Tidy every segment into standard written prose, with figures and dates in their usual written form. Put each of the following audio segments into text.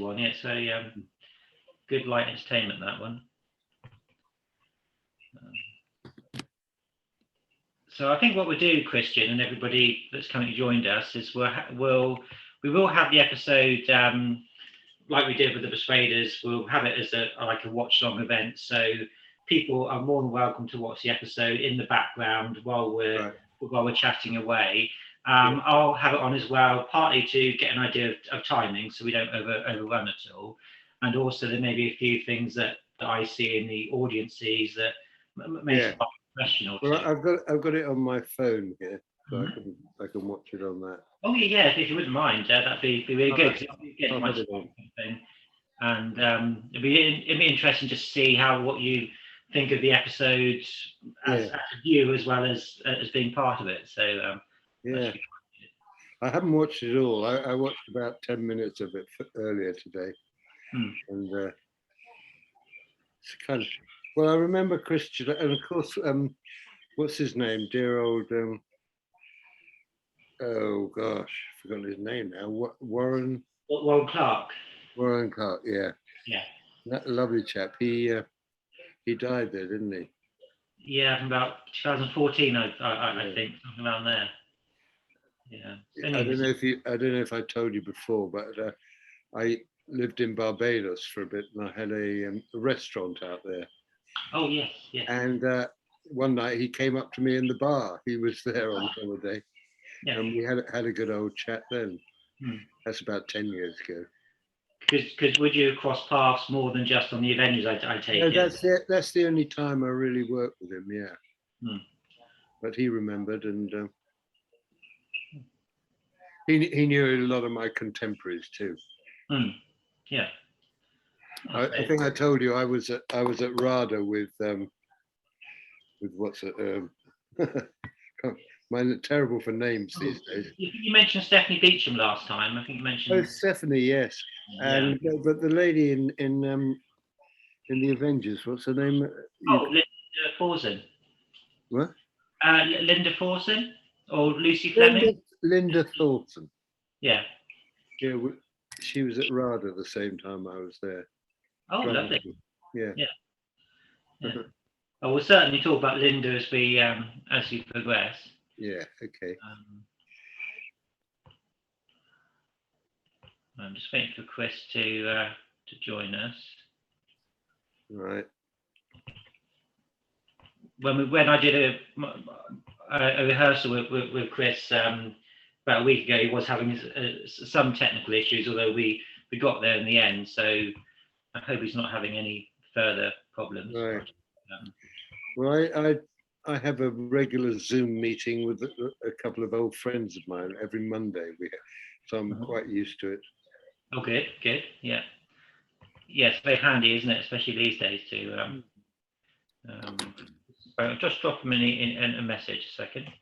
one. Yeah, it's a good light entertainment, that one. So I think what we'll do, Christian, and everybody that's currently joined us, is we will have the episode like we did with the Persuaders. We'll have it as a watch long event, so people are more than welcome to watch the episode in the background while we're chatting away. I'll have it on as well, partly to get an idea of timing, so we don't overrun at all, and also there may be a few things that I see in the audience sees that may spark a question or two. Well, I've got it on my phone here, so I can watch it on that. Oh yeah, if you wouldn't mind, that'd be really good. And it'd be interesting to see what you think of the episode as a view as well as being part of it. So I haven't watched it all. I watched about 10 minutes of it earlier today, and it's kind of I remember Christian, and of course, what's his name? Dear old. Oh gosh, I've forgotten his name now. Warren Clark. Warren Clark, yeah. Yeah. That lovely chap. He died there, didn't he? Yeah, about 2014, I think, something around there. Yeah. I don't know if I told you before, but I lived in Barbados for a bit, and I had a restaurant out there. Oh yes, yes. And one night he came up to me in the bar. He was there on holiday. Yeah. And we had a good old chat then. That's about 10 years ago. Because would you cross paths more than just on the Avengers? I take it. That's the only time I really worked with him. Yeah. But he remembered, and he knew a lot of my contemporaries too. Yeah. I think I told you I was at RADA with what's it? Mine terrible for names these days. You mentioned Stephanie Beecham last time. I think you mentioned. Oh, Stephanie, yes. And but the lady in the Avengers, what's her name? Linda Thorson. What? Linda Thorson or Lucy Fleming? Linda Thorson. Yeah. Yeah, she was at RADA the same time I was there. Oh, lovely. Yeah. Well, we'll certainly talk about Linda as we progress. Yeah. Okay. I'm just waiting for Chris to join us. Right. When I did a rehearsal with Chris about a week ago, he was having some technical issues, although we got there in the end. So I hope he's not having any further problems. Right. Well, I have a regular Zoom meeting with a couple of old friends of mine every Monday. So I'm quite used to it. Oh, good, yeah. Yes, very handy, isn't it? Especially these days too. I'll just drop him in a message a second.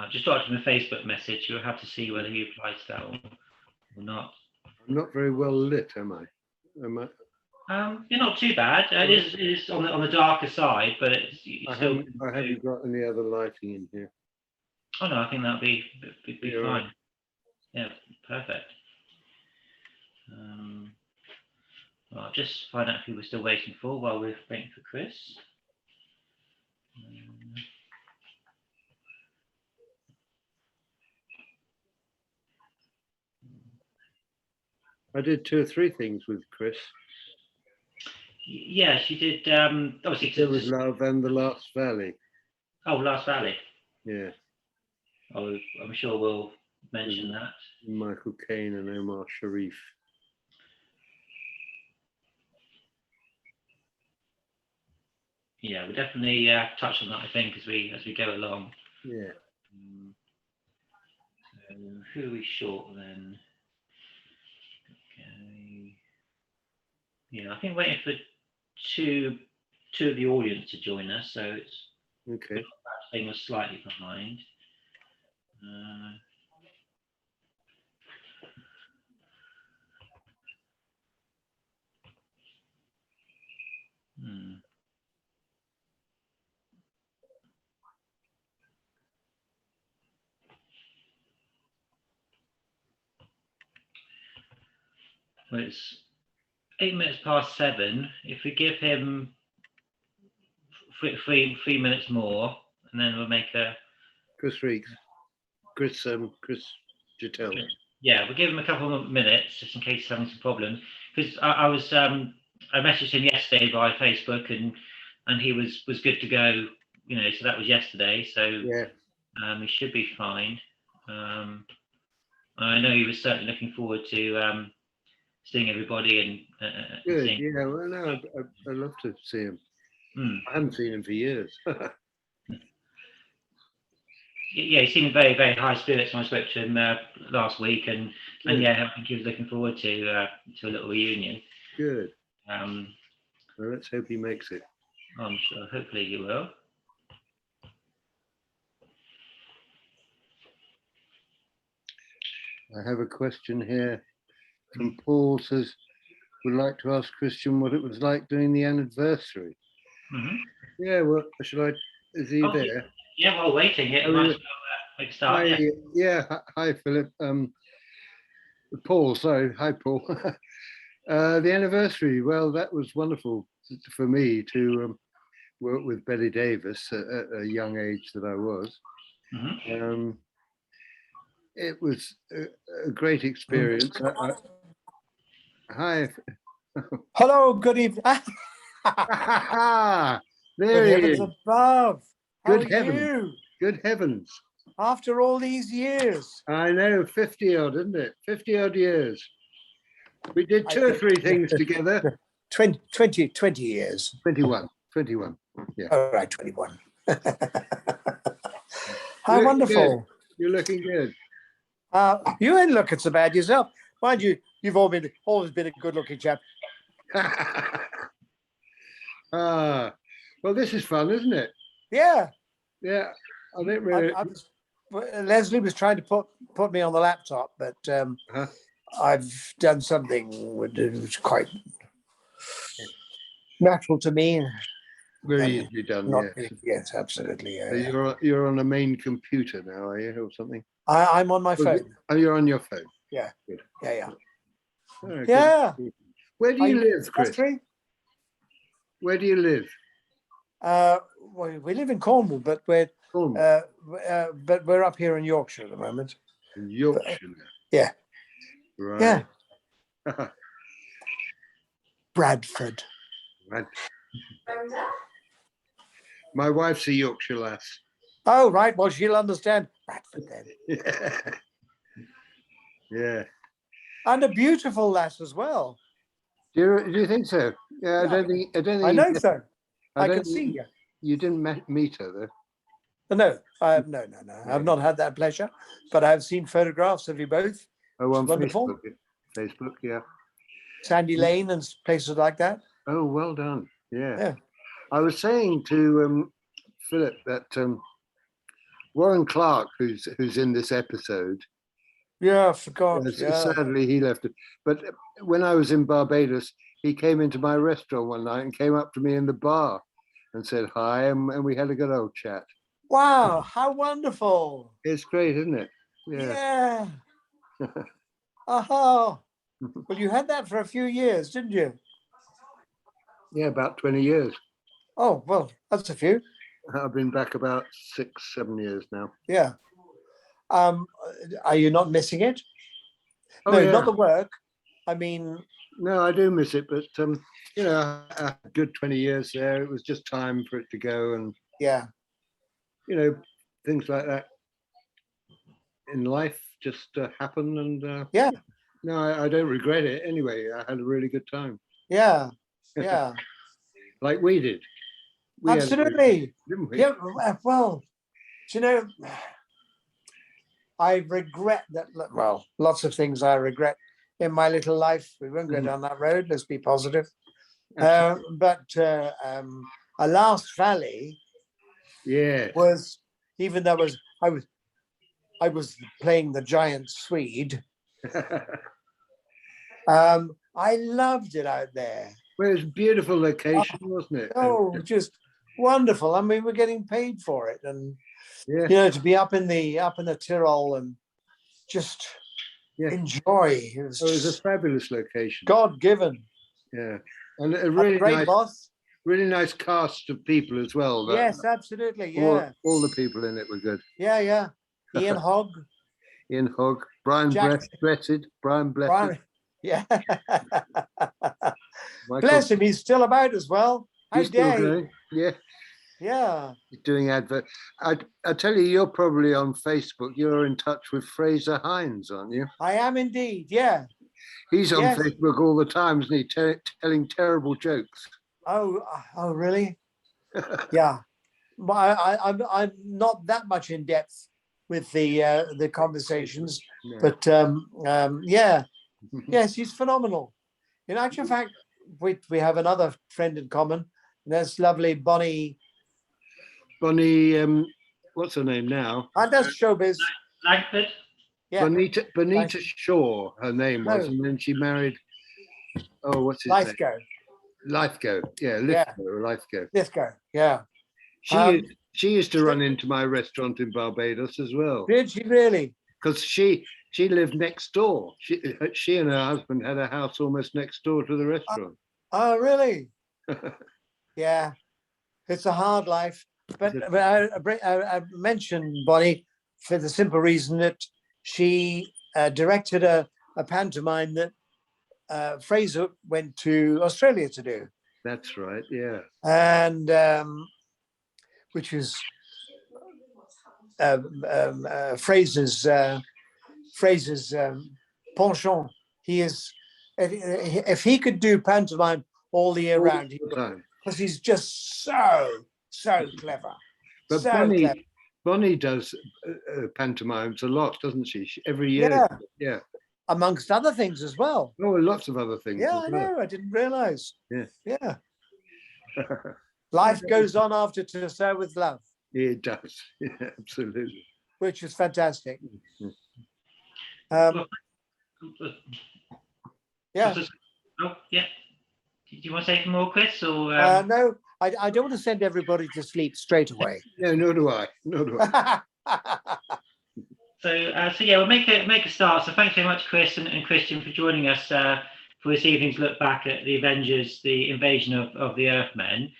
Just dropped him a Facebook message. You'll have to see whether he replies to that or not. I'm not very well lit, am I? You're not too bad. It is on the darker side, but I haven't got any other lighting in here. Oh no, I think that'll be fine. Right. Yeah, perfect. Well, I'll just find out who we're still waiting for while we're waiting for Chris. I did 2 or 3 things with Chris. Yes, you did. Obviously, There was Love and The Last Valley. Oh, Last Valley. Yeah. Oh, I'm sure we'll mention that. Michael Caine and Omar Sharif. Yeah, we'll definitely touch on that, I think, as we go along. Yeah. So who are we short then? Yeah, I think waiting for two of the audience to join us, so it's Okay. that thing was slightly behind. Well, it's 7:08. If we give him 3 minutes more, and then we'll make a Chris Reeks, Chris Chittell. Yeah, we'll give him a couple of minutes just in case he's having some problems. Because I messaged him yesterday via Facebook, and he was good to go. You know, so that was yesterday. So yeah, he should be fine. I know he was certainly looking forward to seeing everybody and good. seeing. Yeah, well, no, I'd love to see him. I haven't seen him for years. Yeah, he seemed very, very high spirits when I spoke to him last week, and yeah, I think he was looking forward to a little reunion. Good. Well, let's hope he makes it. I'm sure. Hopefully, he will. I have a question here from Paul. Says, would like to ask Christian what it was like doing the anniversary. Yeah, well, shall I? Is he there? Yeah, while waiting, it might as well start. Hi, yeah, hi, Philip. Paul, sorry. Hi, Paul. The anniversary, well, that was wonderful for me to work with Betty Davis at a young age that I was. It was a great experience. Hi. Hello, good evening. There he is. Above. Good heavens. Good heavens. After all these years. I know, 50 odd, isn't it? 50 odd years. We did two or three things together. 20 years. 21. Yeah. All right, 21. How wonderful. Good. You're looking good. You ain't looking so bad yourself. Mind you, you've always been a good-looking chap. Well, this is fun, isn't it? Yeah. Yeah. I think really. Leslie was trying to put me on the laptop, but I've done something which was quite natural to me. Very easily done. Yes, absolutely. So you're on a main computer now, are you, or something? I'm on my phone. Oh, you're on your phone. Yeah. Good. Yeah. Oh, yeah. Good. Where do you live, Chris? Where do you live? Well, we live in Cornwall, but we're up here in Yorkshire at the moment. In Yorkshire. Yeah. Right. Yeah. Bradford. My wife's a Yorkshire lass. Oh, right. Well, she'll understand Bradford then. Yeah. And a beautiful lass as well. Do you think so? Yeah, I don't think. I know so. I can see you. You didn't meet her though. No, no. I've not had that pleasure, but I've seen photographs of you both. Oh, on wonderful. Facebook, yeah. Sandy Lane and places like that. Oh, well done. Yeah. I was saying to Philip that Warren Clark, who's in this episode. Yeah, I forgot. Sadly, he left it. But when I was in Barbados, he came into my restaurant one night and came up to me in the bar and said hi, and we had a good old chat. Wow, how wonderful. It's great, isn't it? Yeah. Oh, well, you had that for a few years, didn't you? Yeah, about 20 years. Oh, well, that's a few. I've been back about 6-7 years now. Yeah. Are you not missing it? Oh, no, yeah. Not the work. I mean... No, I do miss it, but, I had a good 20 years there. It was just time for it to go, and, things like that in life just happen, and, no, I don't regret it. Anyway, I had a really good time. Yeah. Like we did. Absolutely. Didn't we? Yeah, well, I regret that. Well, lots of things I regret in my little life. We won't go down that road. Let's be positive. But A Last Valley, was, even though I was playing the giant Swede. I loved it out there. Well, it was a beautiful location, wasn't it? Oh, just wonderful. I mean, we're getting paid for it, and yeah, you know, to be up in the Tyrol and just enjoy. It was a fabulous location. God given. Yeah, and a really great boss. Really nice cast of people as well. Yes, absolutely. Yeah, all the people in it were good. Yeah. Ian Hogg. Ian Hogg, Brian Blessed. Yeah. Michael, bless him, he's still about as well. He's still going. Yeah. He's doing advert. I tell you, you're probably on Facebook. You're in touch with Fraser Hines, aren't you? I am indeed. Yeah. He's on Facebook all the time, isn't he? Telling terrible jokes. Oh, really? Yeah. I'm not that much in depth with the conversations, but yeah. Yes, he's phenomenal. In actual fact, we have another friend in common, and that's lovely Bonnie. What's her name now? That's showbiz. Langford. Yeah. Bonita Shaw, her name was, and then she married. Oh, what's his name? Lithgow. Yeah, Lithgow. Yeah. She used to run into my restaurant in Barbados as well. Did she really? Because she lived next door. She and her husband had a house almost next door to the restaurant. Oh, really? Yeah, it's a hard life. But I mentioned Bonnie for the simple reason that she directed a pantomime that Fraser went to Australia to do. That's right, yeah. And which is Fraser's penchant. He is, if he could do pantomime all the year round, because he's just so clever. But Bonnie does pantomimes a lot, doesn't she? Every year. Yeah. Amongst other things as well. Oh, lots of other things. Yeah, I know. I didn't realize. Yeah. Life goes on after To Serve With Love. It does. Yeah, absolutely. Which is fantastic. Yeah. Oh, yeah. Do you want to say more, Chris? Or no, I don't want to send everybody to sleep straight away. No, nor do I. So yeah, we'll make a start. So thanks very much, Chris and Christian, for joining us for this evening's look back at the Avengers, the invasion of the Earthmen.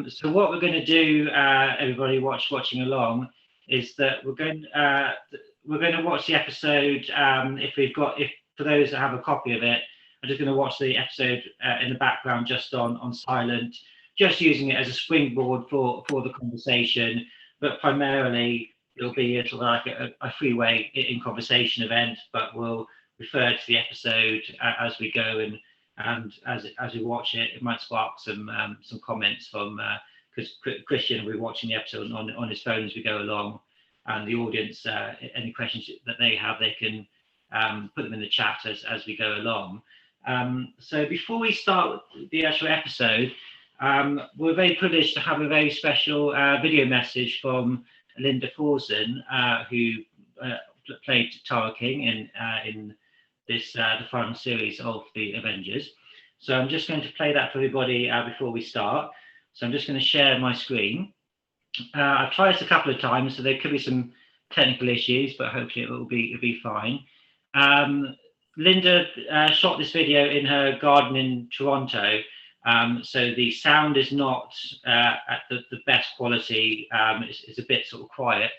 So what we're going to do, everybody watching along, is that we're going to watch the episode. If for those that have a copy of it, I'm just going to watch the episode in the background, just on silent, just using it as a springboard for the conversation, but primarily it'll be sort of like a freeway in conversation event, but we'll refer to the episode as we go, and as we watch it, it might spark some comments from because Christian will be watching the episode on his phone as we go along, and the audience, any questions that they have, they can put them in the chat as we go along. So before we start the actual episode, we're very privileged to have a very special video message from Linda Thorson, who played Tara King in this the final series of the Avengers. So I'm just going to play that for everybody before we start. So I'm just going to share my screen. I've tried this a couple of times, so there could be some technical issues, but hopefully it will be fine. Linda shot this video in her garden in Toronto, so the sound is not at the best quality. It's a bit sort of quiet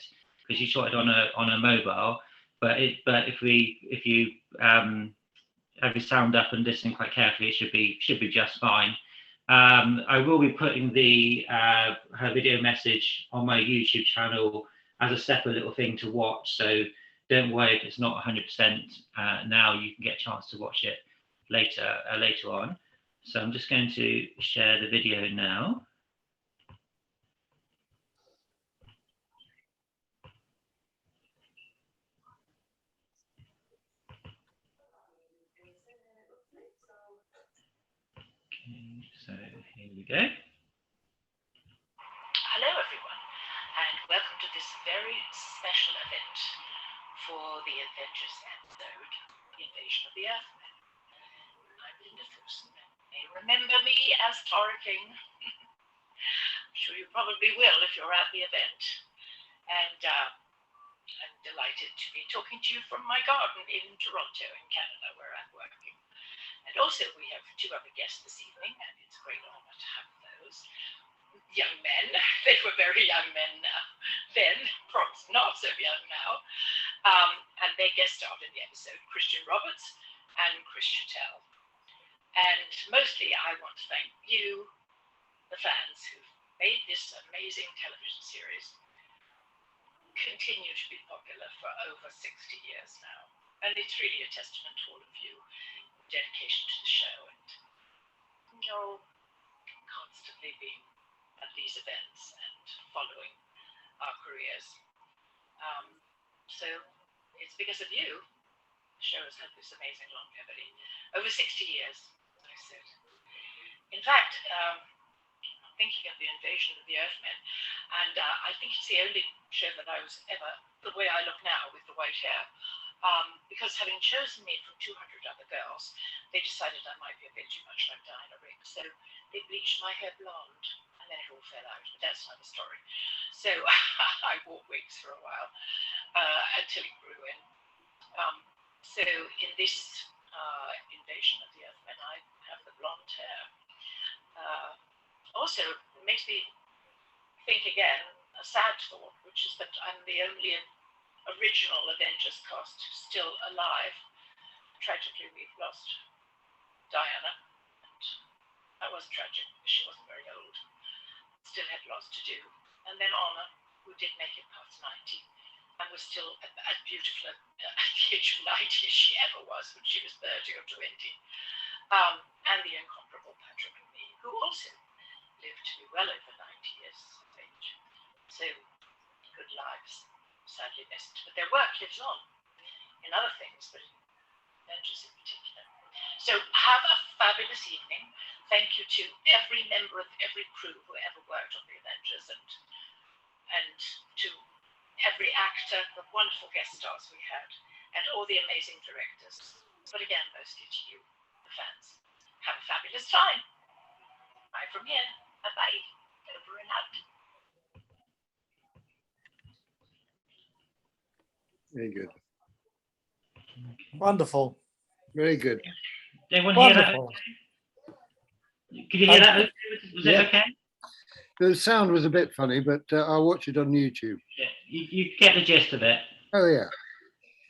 because she shot it on a mobile. But if you have your sound up and listening quite carefully, it should be just fine. I will be putting her video message on my YouTube channel as a separate little thing to watch. So don't worry if it's not 100% now. You can get a chance to watch it later on. So I'm just going to share the video now. Okay, Here we go. Hello, everyone, and welcome to this very special event for the Avengers episode, The Invasion of the Earthmen. I'm Linda Thorson. You may remember me as Tara King. I'm sure you probably will if you're at the event. And I'm delighted to be talking to you from my garden in Toronto, in Canada, where I'm working. And also, we have two other guests this evening, and it's a great honor to have those. Young men. They were very young men then, perhaps not so young now. And they guest starred in the episode, Christian Roberts and Chris Chittell. And mostly I want to thank you, the fans, who've made this amazing television series continue to be popular for over 60 years now. And it's really a testament to all of you, dedication to the show, and constantly being at these events and following our careers. So it's because of you the show has had this amazing longevity. Over 60 years, I said. In fact, I'm thinking of the Invasion of the Earthmen, and I think it's the only show that I was ever, the way I look now with the white hair, because having chosen me from 200 other girls, they decided I might be a bit too much like Diana Rigg, so they bleached my hair blonde, and then it all fell out, but that's another story. So I wore wigs for a while until it grew in. So in this Invasion of the Earthmen, I have the blonde hair. Also, it makes me think again, a sad thought, which is that I'm the only original Avengers cast still alive. Tragically, we've lost Diana, and that was tragic. She wasn't very old, still had lots to do. And then Anna, who did make it past 90, and was still as beautiful at the age of 90 as she ever was when she was 30 or 20. And the incomparable Patrick and me, who also lived to be well over 90 years of age. So, good lives, sadly missed. But their work lives on in other things, but in Avengers in particular. So, have a fabulous evening. Thank you to every member of every crew who ever worked on the Avengers, and to every actor, the wonderful guest stars we had, and all the amazing directors. But again, mostly to you, the fans. Have a fabulous time. Bye from here. Bye-bye. Over and out. Very good. Wonderful. Very good. Did anyone hear that? Wonderful. Could you hear that? Was it okay? The sound was a bit funny, but I'll watch it on YouTube. Yeah, you get the gist of it. Oh, yeah.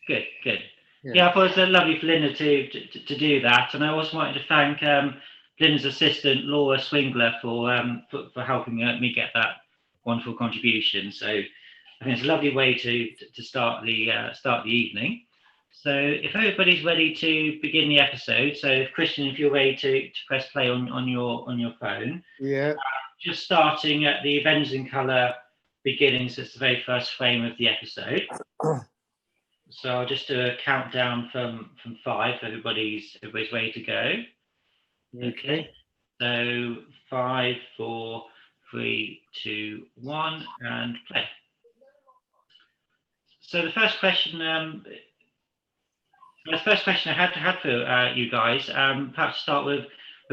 Good, good. Yeah. Yeah, I thought it was lovely for Linda to do that, and I also wanted to thank Linda's assistant Laura Swingler for helping me get that wonderful contribution. So I think it's a lovely way to start the evening. So if everybody's ready to begin the episode, so Christian, if you're ready to press play on your phone. Yeah. Just starting at the Avengers in Colour beginning, so it's the very first frame of the episode. So I'll just do a countdown from 5. Everybody's ready to go. Okay. So 5, 4, 3, 2, 1, and play. So the first question I had for you guys, perhaps start with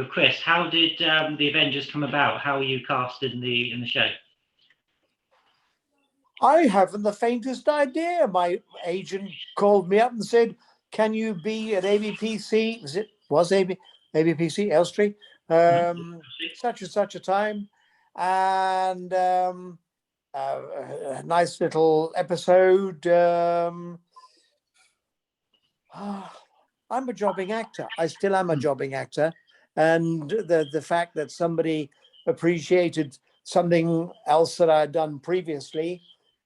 Chris. How did the Avengers come about? How were you cast in the show? I haven't the faintest idea. My agent called me up and said, "Can you be at ABPC? Was ABPC Elstree? Such and such a time, and a nice little episode." I'm a jobbing actor. I still am a jobbing actor, and the fact that somebody appreciated something else that I'd done previously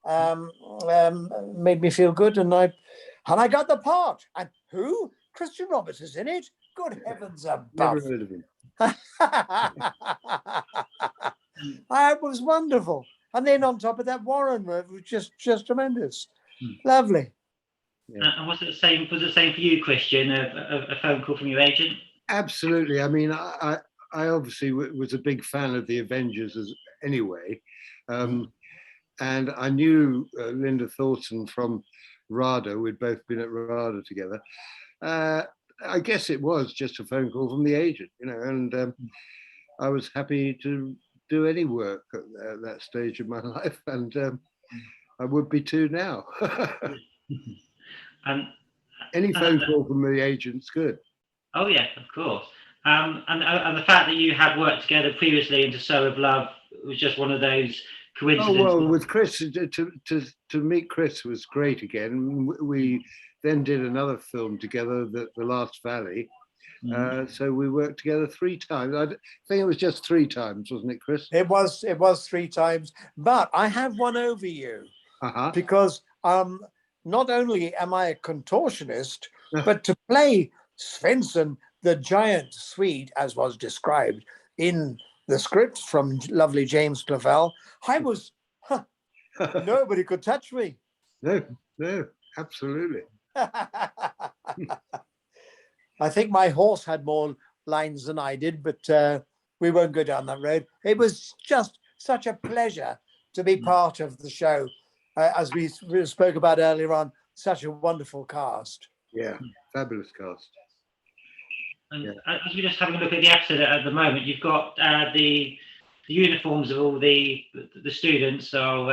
made me feel good, and I got the part. And who? Christian Roberts is in it. Good heavens above! Never heard of him. It was wonderful, and then on top of that, Warren was just tremendous, lovely. Yeah. And was it the same? Was it the same for you, Christian? A phone call from your agent? Absolutely. I mean, I obviously was a big fan of the Avengers anyway. And I knew Linda Thorson from RADA. We'd both been at RADA together. I guess it was just a phone call from the agent, and I was happy to do any work at that stage of my life, and I would be too now. And any phone call from the agent's good. Oh yeah, of course. And the fact that you had worked together previously into So of Love was just one of those coincidences. Oh well, with Chris, to meet Chris was great again. We then did another film together, The Last Valley. So we worked together 3 times. I think it was just 3 times, wasn't it, Chris? It was 3 times. But I have one over you because not only am I a contortionist, but to play Svensson, the giant Swede, as was described in the script from lovely James Clavell, I was, nobody could touch me. No, absolutely. I think my horse had more lines than I did, but we won't go down that road. It was just such a pleasure to be part of the show. As we spoke about earlier on, such a wonderful cast. Yeah, fabulous cast. And as we're just having a look at the episode at the moment, you've got the uniforms of all the students. So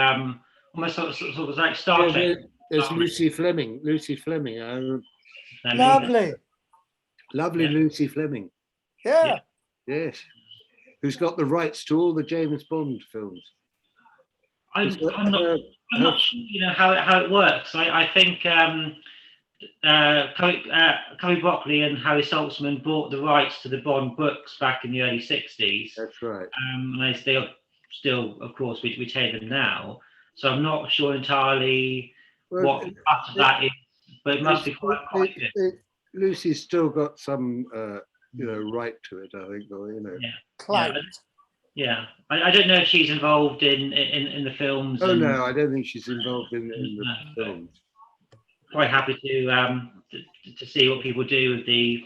almost sort of like Star Trek. There's Lucy Fleming. Lovely. Lovely Lucy Fleming. Yeah. Yes. Who's got the rights to all the James Bond films. I'm not sure, how it works. I think Cubby Broccoli and Harry Saltzman bought the rights to the Bond books back in the early 60s. That's right. And they still, of course, we retain them now. So I'm not sure entirely what part of that is, but it must be quite good. Lucy's still got some, right to it, I think, Clyde. Yeah, I don't know if she's involved in the films. Oh no, I don't think she's involved in the films. Quite happy to see what people do with the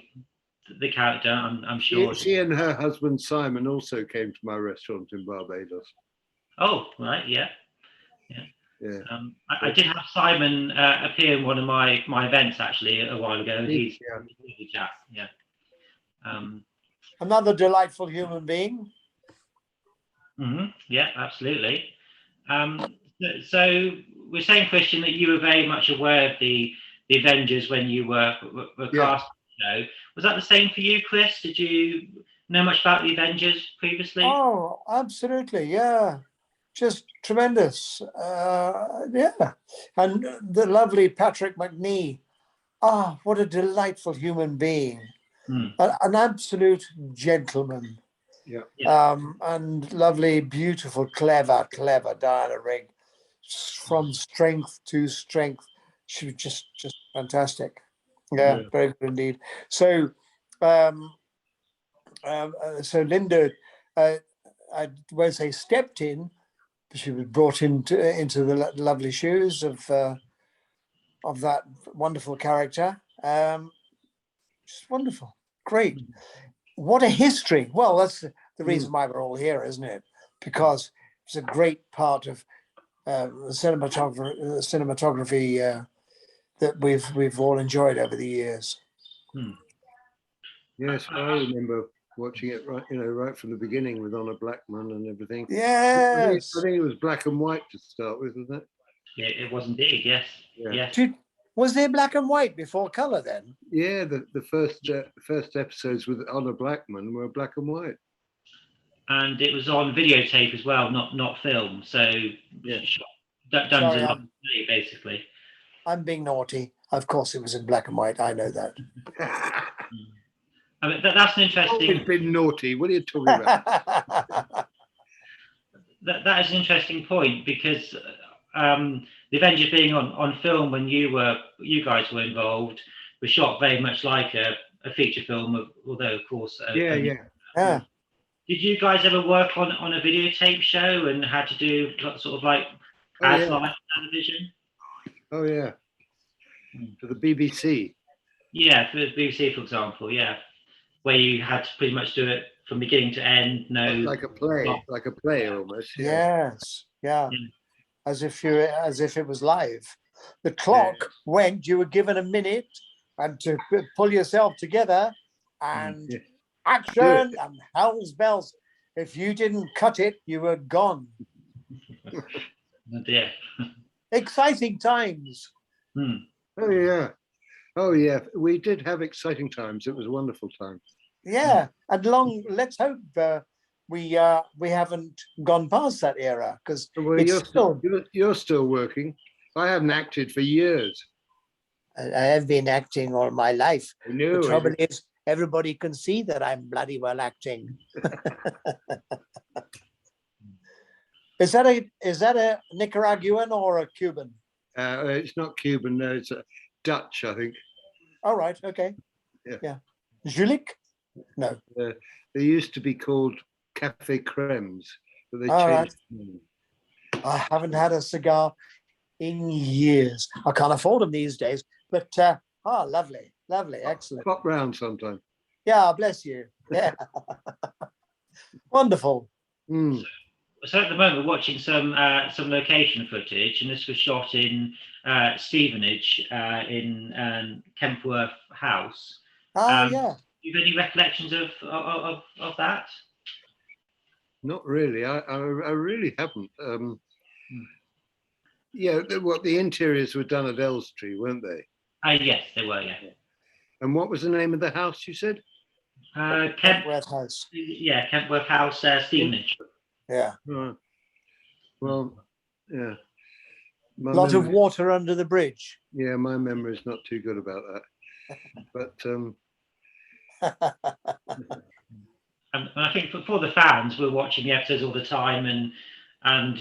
character. I'm sure. She and her husband Simon also came to my restaurant in Barbados. Oh right, yeah. I did have Simon appear in one of my events actually a while ago. He's a lovely chap. Yeah. Another delightful human being. Yeah, absolutely. So we're saying, Christian, that you were very much aware of the Avengers when you were cast. Was that the same for you, Chris? Did you know much about the Avengers previously? Oh, absolutely, yeah. Just tremendous. Yeah. And the lovely Patrick McNee. What a delightful human being. An absolute gentleman. Yeah. And lovely, beautiful, clever Diana Rigg. From strength to strength. She was just fantastic. Yeah, very good indeed. So Linda, I won't say stepped in, but she was brought into the lovely shoes of that wonderful character. Just wonderful. Great. What a history. Well, that's the reason why we're all here, isn't it? Because it's a great part of cinematography that we've all enjoyed over the years. Yes, I remember watching it right from the beginning with Honor Blackman and everything. Yes. I think it was black and white to start with, wasn't it? Yeah, it was indeed. Yes. Yeah. Yes. Was there black and white before color then? Yeah, the first episodes with Honor Blackman were black and white. And it was on videotape as well, not film. So done as a lot basically. I'm being naughty. Of course, it was in black and white. I know that. I mean, that's an interesting. It's been naughty. What are you talking about? That is an interesting point because the Avengers being on film when you guys were involved was shot very much like a feature film, although of course. Yeah. Did you guys ever work on a videotape show and had to do sort of like live television? Oh yeah. For the BBC. Yeah, for the BBC, for example, yeah, where you had to pretty much do it from beginning to end. No, like a play almost. Yes, yeah. Yeah. As if it was live. The clock went, you were given a minute and to pull yourself together and action and hell's bells. If you didn't cut it, you were gone. Oh dear. Exciting times. Oh yeah, we did have exciting times. It was a wonderful time. Yeah, and let's hope we haven't gone past that era, because Well, you're still working. I haven't acted for years. I have been acting all my life. I know. The trouble is, everybody can see that I'm bloody well acting. Is that a Nicaraguan or a Cuban? It's not Cuban. No, it's Dutch, I think. All right. Okay. Yeah. Julik? No. They used to be called Cafe Cremes, but they All changed. Right. I haven't had a cigar in years. I can't afford them these days. But lovely, excellent. Pop round sometime. Yeah, bless you. Yeah. Wonderful. So at the moment, we're watching some location footage, and this was shot in Stevenage in Kempworth House. Yeah. Do you have any recollections of that? Not really. I really haven't. Yeah, the interiors were done at Elstree, weren't they? Yes, they were. Yeah. And what was the name of the house you said? Kempworth House. Yeah, Kempworth House, Stevenage. Yeah. Well, yeah. A lot of water under the bridge. Yeah, my memory's not too good about that. But and I think for the fans, we're watching the episodes all the time, and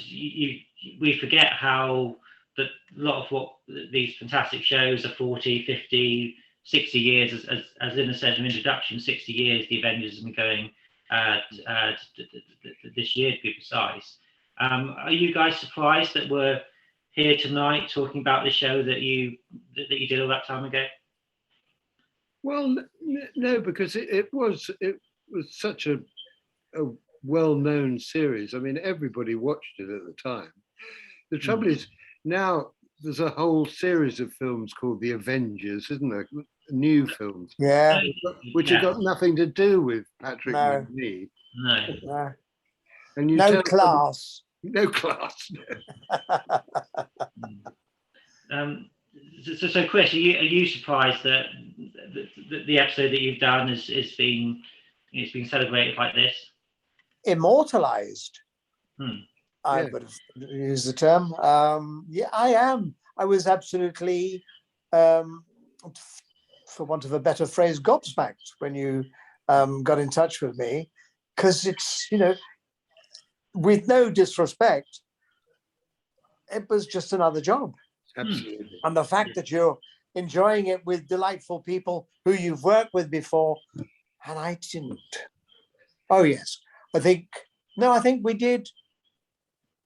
we forget how that a lot of what these fantastic shows are 40, 50, 60 years, as Linda said in introduction, 60 years the Avengers have been going this year, to be precise. Are you guys surprised that we're here tonight talking about the show that you did all that time ago? Well, no, because it was such a well-known series. I mean, everybody watched it at the time. The trouble is now there's a whole series of films called The Avengers, isn't there? New films. Yeah. Which have got nothing to do with Patrick McNee. No. And no class. No class. So Chris, are you surprised that the episode that you've done is being celebrated like this? Immortalized. I would have used the term. Yeah, I am. I was absolutely, for want of a better phrase, gobsmacked when you got in touch with me, because it's, with no disrespect, it was just another job. Absolutely. And the fact that you're enjoying it with delightful people who you've worked with before, and I didn't. Oh yes, I think we did.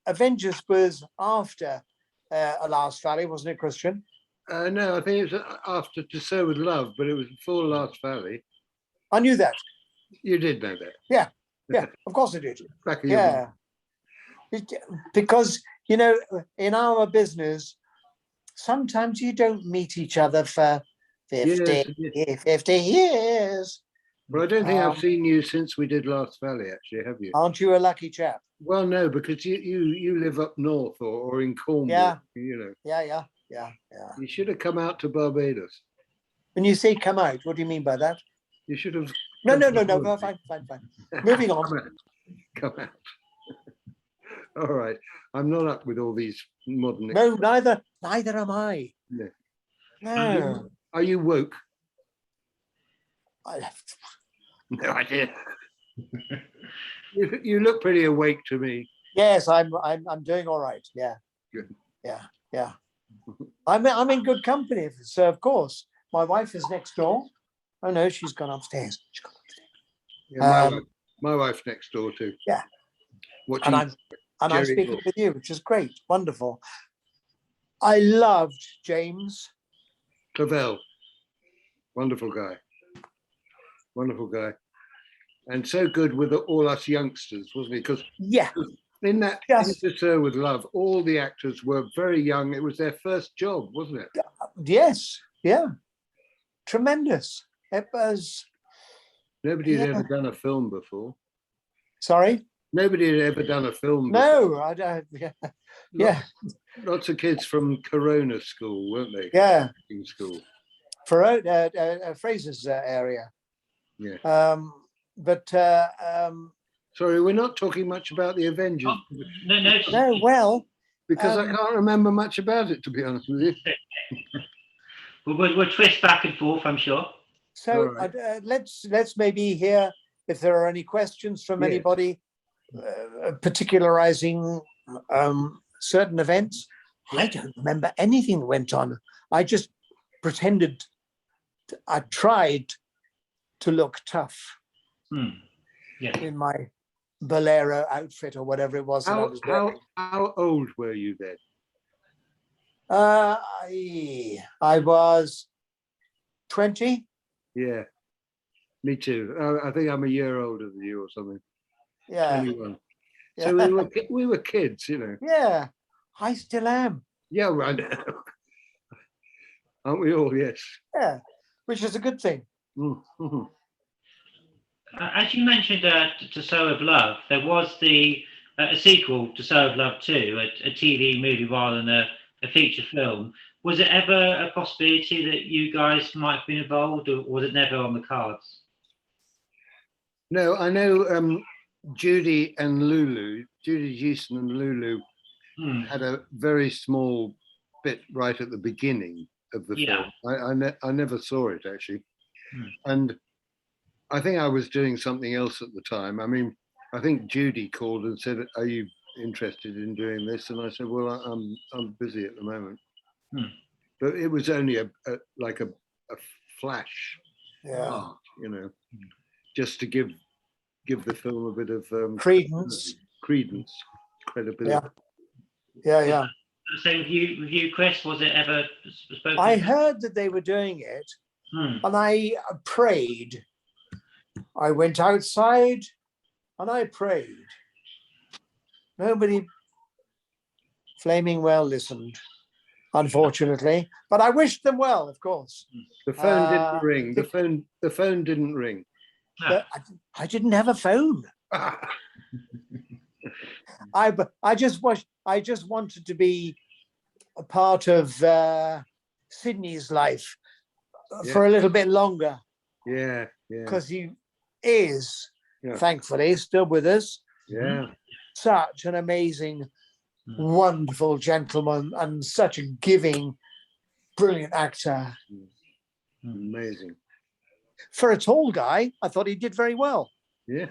Avengers was after Last Valley, wasn't it, Christian? No, I think it was after To Serve with Love, but it was before Last Valley. I knew that. You did know that. Yeah, of course I did. Yeah. Because, in our business, sometimes you don't meet each other for 50 years. Well, I don't think I've seen you since we did Last Valley, actually, have you? Aren't you a lucky chap? Well, no, because you live up north or in Cornwall. Yeah. Yeah. You should have come out to Barbados. When you say come out, what do you mean by that? You should have. No, fine. Moving on. Come out. All right. I'm not up with all these modern. No, neither am I. No. No. Are you woke? I have no idea. You look pretty awake to me. Yes, I'm doing all right. Yeah. Good. Yeah. I'm in good company, so of course. My wife is next door. Oh no, she's gone upstairs. Yeah, my wife next door too. Yeah. I'm speaking with you, which is great, wonderful. I loved James Clavel. Wonderful guy. and so good with all us youngsters, wasn't he? Because Yeah, in that yes, To Sir with Love, all the actors were very young. It was their first job, wasn't it? yes, yeah, tremendous. It was. Nobody had Yeah. ever done a film before. Sorry. Nobody had ever done a film before. No, I don't. Yeah, yeah, Lots of kids from Corona School, weren't they? yeah. In school. For Fraser's area. Yeah. But Sorry, we're not talking much about the Avengers. Oh, no. no, well, Because I can't remember much about it, to be honest with you. We'll twist back and forth, I'm sure. so All right. let's maybe hear if there are any questions from Yes. anybody particularizing certain events. I don't remember anything that went on. I just pretended. I tried to look tough Yeah. in my bolero outfit or whatever it was that I was wearing. How old were you then? I was 20. Yeah, me too. I think I'm a year older than you or something. Yeah. 21. Yeah. So we were kids, you know. Yeah, I still am. Yeah, well, I know. Aren't we all? Yes. Yeah, which is a good thing. Mhm. As you mentioned, To Sow of Love, there was a sequel to Sow of Love 2, a TV movie rather than a feature film. Was it ever a possibility that you guys might have been involved, or was it never on the cards? No, I know Judy Geeson and Lulu had a very small bit right at the beginning of the film. I never saw it actually. And I think I was doing something else at the time. I mean, I think Judy called and said, "Are you interested in doing this?" And I said, "Well, I'm busy at the moment." But it was only a flash, part, you know, just to give the film a bit of Credence, credibility. Yeah. Same with you, Chris. Was it ever spoken? I heard that they were doing it, and I prayed. I went outside and I prayed. Nobody flaming well listened, unfortunately, but I wished them well, of course. The phone didn't ring. The phone didn't ring. I didn't have a phone. I just wanted to be a part of Sydney's life for a little bit longer. Yeah. Because he is, thankfully, still with us. Yeah. Such an amazing, wonderful gentleman and such a giving, brilliant actor. Amazing. For a tall guy, I thought he did very well. Yeah.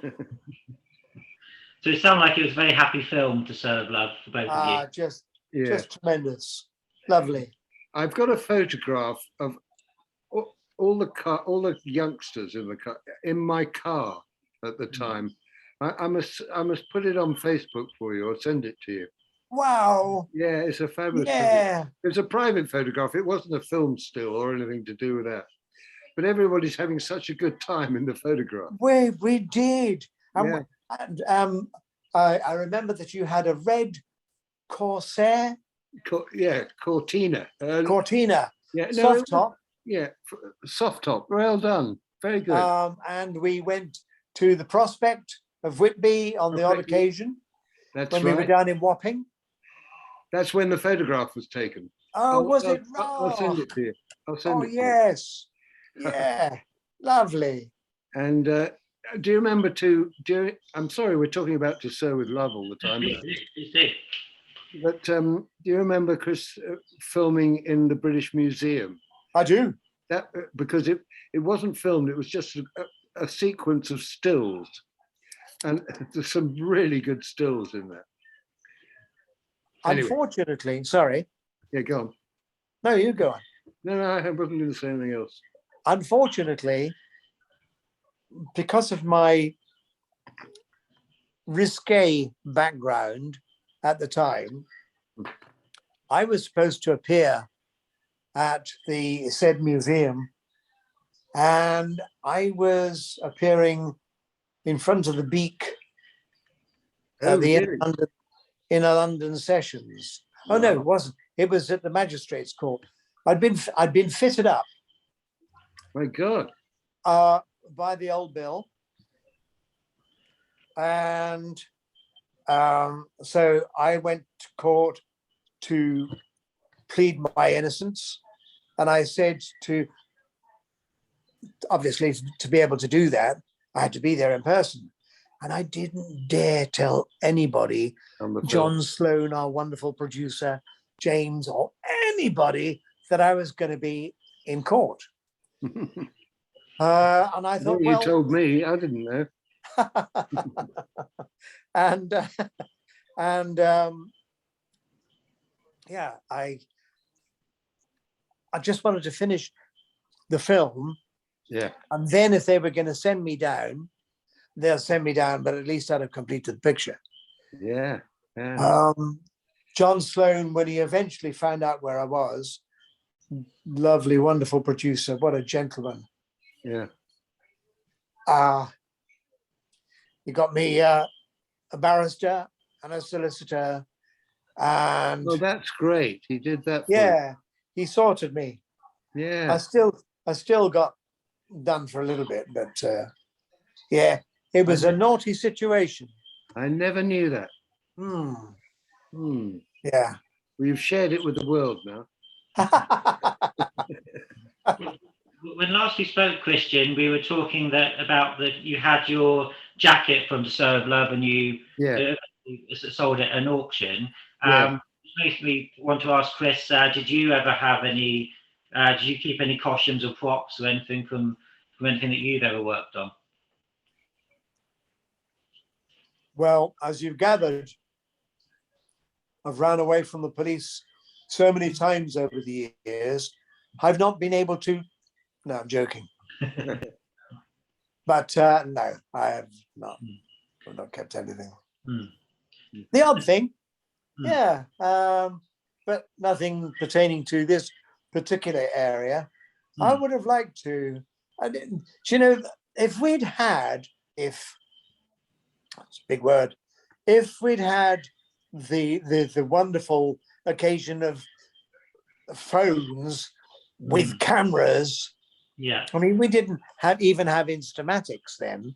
So it sounded like it was a very happy film, To Sow of Love, for both of you. Just tremendous. Lovely. I've got a photograph of all the youngsters in my car at the time. I must put it on Facebook for you or send it to you. Wow. Yeah, it's a fabulous photograph. It's a private photograph. It wasn't a film still or anything to do with that. But everybody's having such a good time in the photograph. We did. And I remember that you had a red Corsair. Cortina. Cortina. Yeah, soft top. Yeah, soft top. Well done. Very good. And we went to the Prospect of Whitby on the odd occasion. That's when right. we were down in Wapping. That's when the photograph was taken. Was it? I'll send it to you. I'll send it to yes. Yeah. Lovely. And do you remember I'm sorry, we're talking about To Sow with Love all the time. But do you remember, Chris, filming in the British Museum? I do. That because it wasn't filmed, it was just a sequence of stills. And there's some really good stills in there. Anyway. Unfortunately, sorry. Yeah, go on. No, you go on. No, I wasn't going to say anything else. Unfortunately, because of my risque background at the time, I was supposed to appear at the said museum, and I was appearing in front of the Beak Oh, at the really? inner London sessions. Oh no, it wasn't. It was at the magistrates' court. I'd been fitted up My God. by the old Bill, and so I went to court to plead my innocence, and I said obviously to be able to do that, I had to be there in person. And I didn't dare tell anybody, John Sloan, our wonderful producer, James, or anybody, that I was going to be in court. And I thought, you told me, I didn't know. Yeah, I just wanted to finish the film. Yeah. And then if they were going to send me down, they'll send me down, but at least I'd have completed the picture. Yeah. Yeah. John Sloan, when he eventually found out where I was, lovely, wonderful producer, what a gentleman. Yeah. He got me a barrister and a solicitor, and well, that's great. He did that for yeah, he sorted me. Yeah. I still got done for a little bit, but yeah, it was a naughty situation. I never knew that. Yeah. Well, you've shared it with the world now. When last we spoke, Christian, we were talking about you had your jacket from the Sew of Love and you sold it at an auction. Makes me want to ask Chris, did you ever have any, did you keep any costumes or props or anything from anything that you've ever worked on? Well, as you've gathered, I've ran away from the police so many times over the years. I've not been able to. No, I'm joking. But no, I have not. I've not kept anything. The odd thing, yeah, but nothing pertaining to this particular area. I would have liked to. I didn't. You know, if that's a big word. If we'd had the wonderful occasion of phones with cameras, I mean, we didn't even have Instamatics then.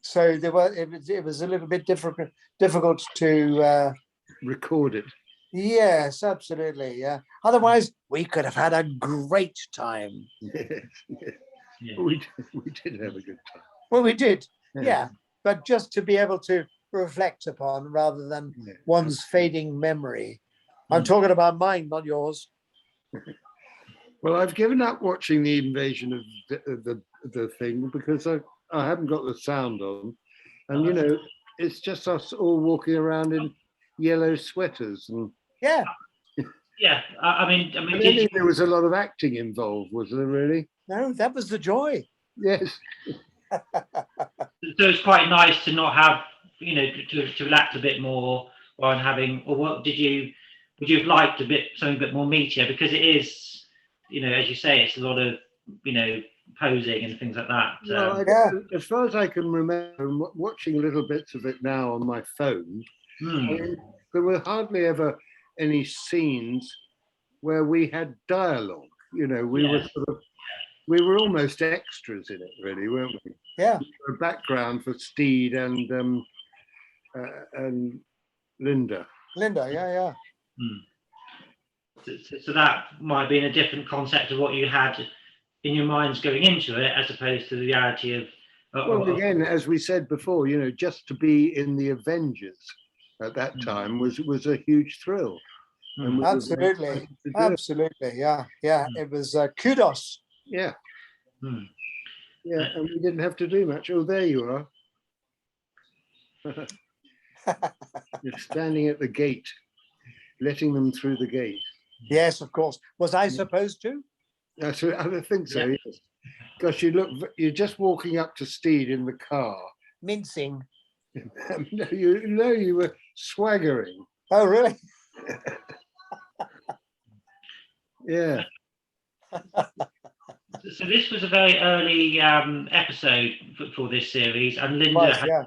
So it was a little bit difficult to record it. Yes, absolutely. Yeah. Otherwise, we could have had a great time. We did have a good time. Well, we did, yeah. But just to be able to reflect upon rather than one's fading memory. I'm talking about mine, not yours. Well, I've given up watching the invasion of the thing because I haven't got the sound on, and you know, it's just us all walking around in yellow sweaters and I mean, there was a lot of acting involved, was there really? No, that was the joy. Yes. So it's quite nice to not have, you know, to relax a bit more while having, or what would you have liked something a bit more meatier, because it is, you know, as you say, it's a lot of, you know, posing and things like that. Well, as far as I can remember, watching little bits of it now on my phone, I mean, there were hardly ever any scenes where we had dialogue. You know, we were almost extras in it, really, weren't we? Yeah. A background for Steed and Linda. Linda, yeah. So that might have been a different concept of what you had in your minds going into it, as opposed to the reality of. Well, again, as we said before, you know, just to be in the Avengers at that time was a huge thrill. Absolutely, yeah. It was kudos. Yeah. Yeah, and we didn't have to do much. Oh, there you are. You're standing at the gate, letting them through the gate. Yes, of course. Was I supposed to? I think so. Yeah. Yes. Gosh, you're just walking up to Steed in the car. Mincing. No, you were swaggering. Oh, really? Yeah. So this was a very early episode for this series, and Linda had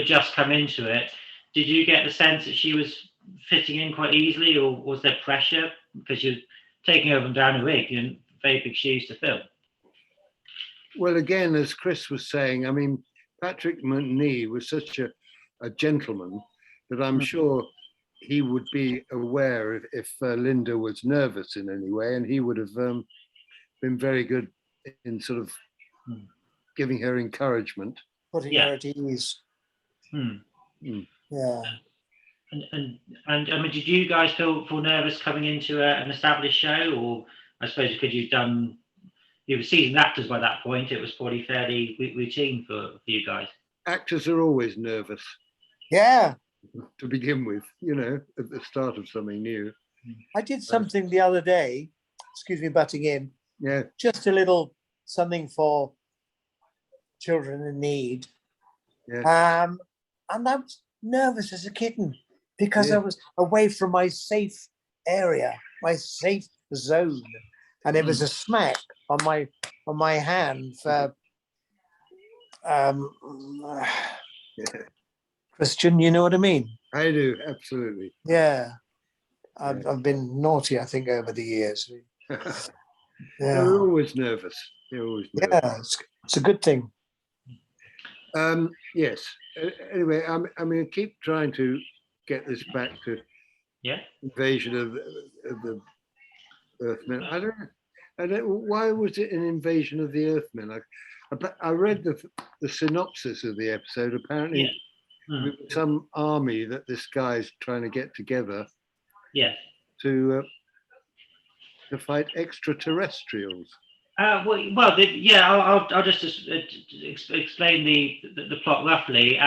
just come into it. Did you get the sense that she was fitting in quite easily, or was there pressure because you're taking over and down a rig, very big shoes to fill? Well, again, as Chris was saying, I mean, Patrick McNee was such a gentleman that I'm sure he would be aware if Linda was nervous in any way, and he would have been very good in sort of giving her encouragement, putting her at ease. Yeah. And I mean, did you guys feel nervous coming into an established show, or I suppose because you were seasoned actors by that point, it was probably fairly routine for you guys? Actors are always nervous. Yeah. To begin with, at the start of something new. I did something the other day, excuse me butting in. Yeah. Just a little something for children in need. Yeah. And I was nervous as a kitten because I was away from my safe area, my safe zone. And it was a smack on my hand for Christian, you know what I mean? I do, absolutely. Yeah. I've been naughty, I think, over the years. They're always nervous. Yeah, it's a good thing. Yes. Anyway, I'm going to keep trying to get this back to invasion of the Earthmen. I don't. Why was it an invasion of the Earthmen? I read the synopsis of the episode. Apparently, some army that this guy's trying to get together. To fight extraterrestrials. I'll just explain the plot roughly.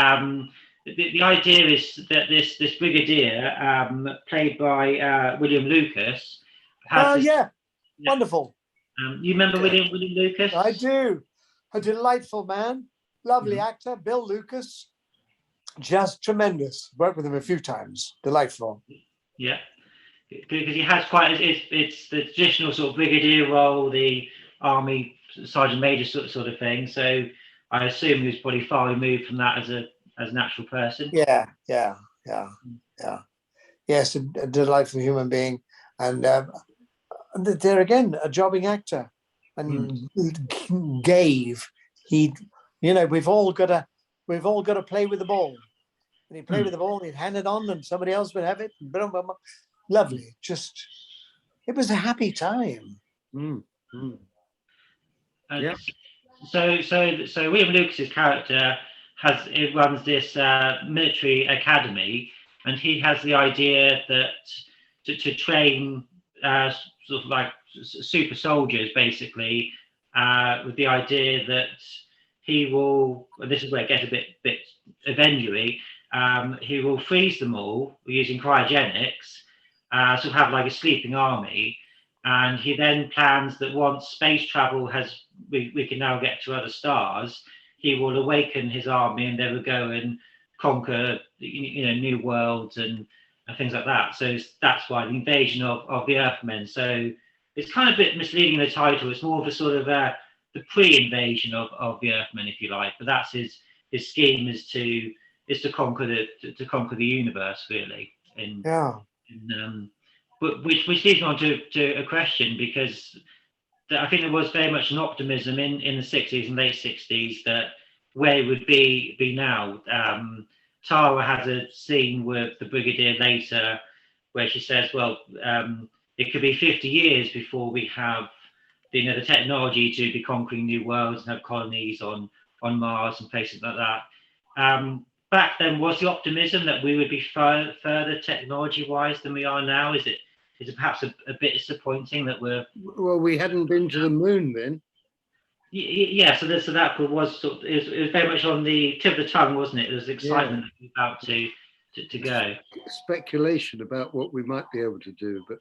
The idea is that this brigadier, played by William Lucas, wonderful. You remember William Lucas? I do. A delightful man, lovely actor, Bill Lucas, just tremendous. Worked with him a few times. Delightful. Yeah. Because he has it's the traditional sort of brigadier role, the army sergeant major sort of thing. So I assume he was probably far removed from that as an actual person. Yeah. Yes, a delightful human being, and there again, a jobbing actor, and we've all got to play with the ball, and he'd play with the ball, and he'd hand it on, and somebody else would have it. Lovely, it was a happy time. So William Lucas's character runs this military academy, and he has the idea that to train sort of like super soldiers, basically, with the idea that he will. And this is where it gets a bit Avengery. He will freeze them all using cryogenics. Sort of have like a sleeping army, and he then plans that once space travel we can now get to other stars, he will awaken his army and they will go and conquer new worlds and things like that. So that's why the invasion of the Earthmen. So it's kind of a bit misleading, the title. It's more of a sort of the pre-invasion of the Earthmen, if you like, but that's his scheme is to conquer the universe, really. But which leads me on to a question, because I think there was very much an optimism in the 60s and late 60s that where it would be now. Tara has a scene with the brigadier later where she says, well, it could be 50 years before we have the technology to be conquering new worlds and have colonies on Mars and places like that. Back then, was the optimism that we would be further technology-wise than we are now? Is it perhaps a bit disappointing that we're... Well, we hadn't been to the moon then. Yeah, so that was sort of, it was very much on the tip of the tongue, wasn't it? There was excitement about to go. Speculation about what we might be able to do, but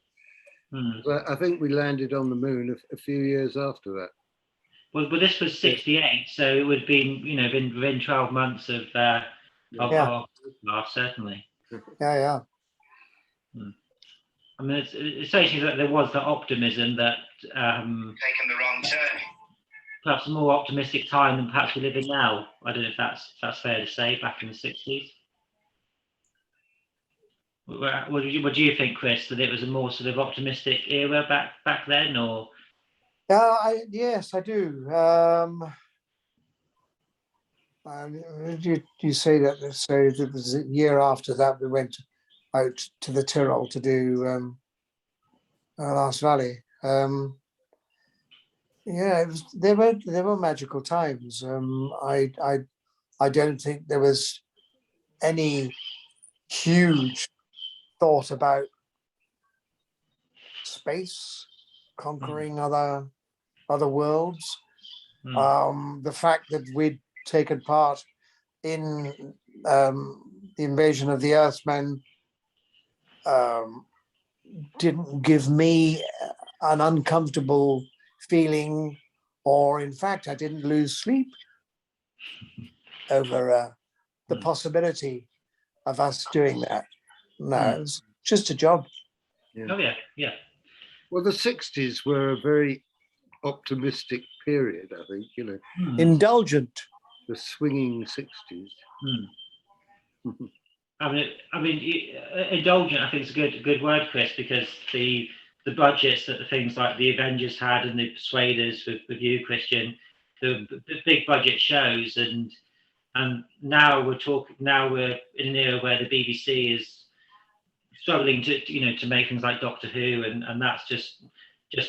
I think we landed on the moon a few years after that. Well, this was 68, so it would have been, been within 12 months of our life, certainly. Yeah. I mean, it's saying that there was that optimism that Taken the wrong turn. perhaps a more optimistic time than perhaps we live in now. I don't know if that's fair to say. Back in the 60s. What do you think, Chris? That it was a more sort of optimistic era back then, or? Yes, I do. You say that? So it was a year after that we went out to the Tyrol to do Last Valley. Yeah, there were magical times. I don't think there was any huge thought about space, conquering other worlds. The fact that we'd taken part in the invasion of the Earthmen didn't give me an uncomfortable feeling, or in fact, I didn't lose sleep over the possibility of us doing that. No, it was just a job. Yeah. Oh yeah. Well, the 60s were a very optimistic period, I think, Indulgent. the swinging 60s. I mean, indulgent. I think is a good word, Chris, because the budgets that the things like the Avengers had and the Persuaders with you, Christian, the big budget shows, and now we're in an era where the BBC is struggling to make things like Doctor Who, and that's just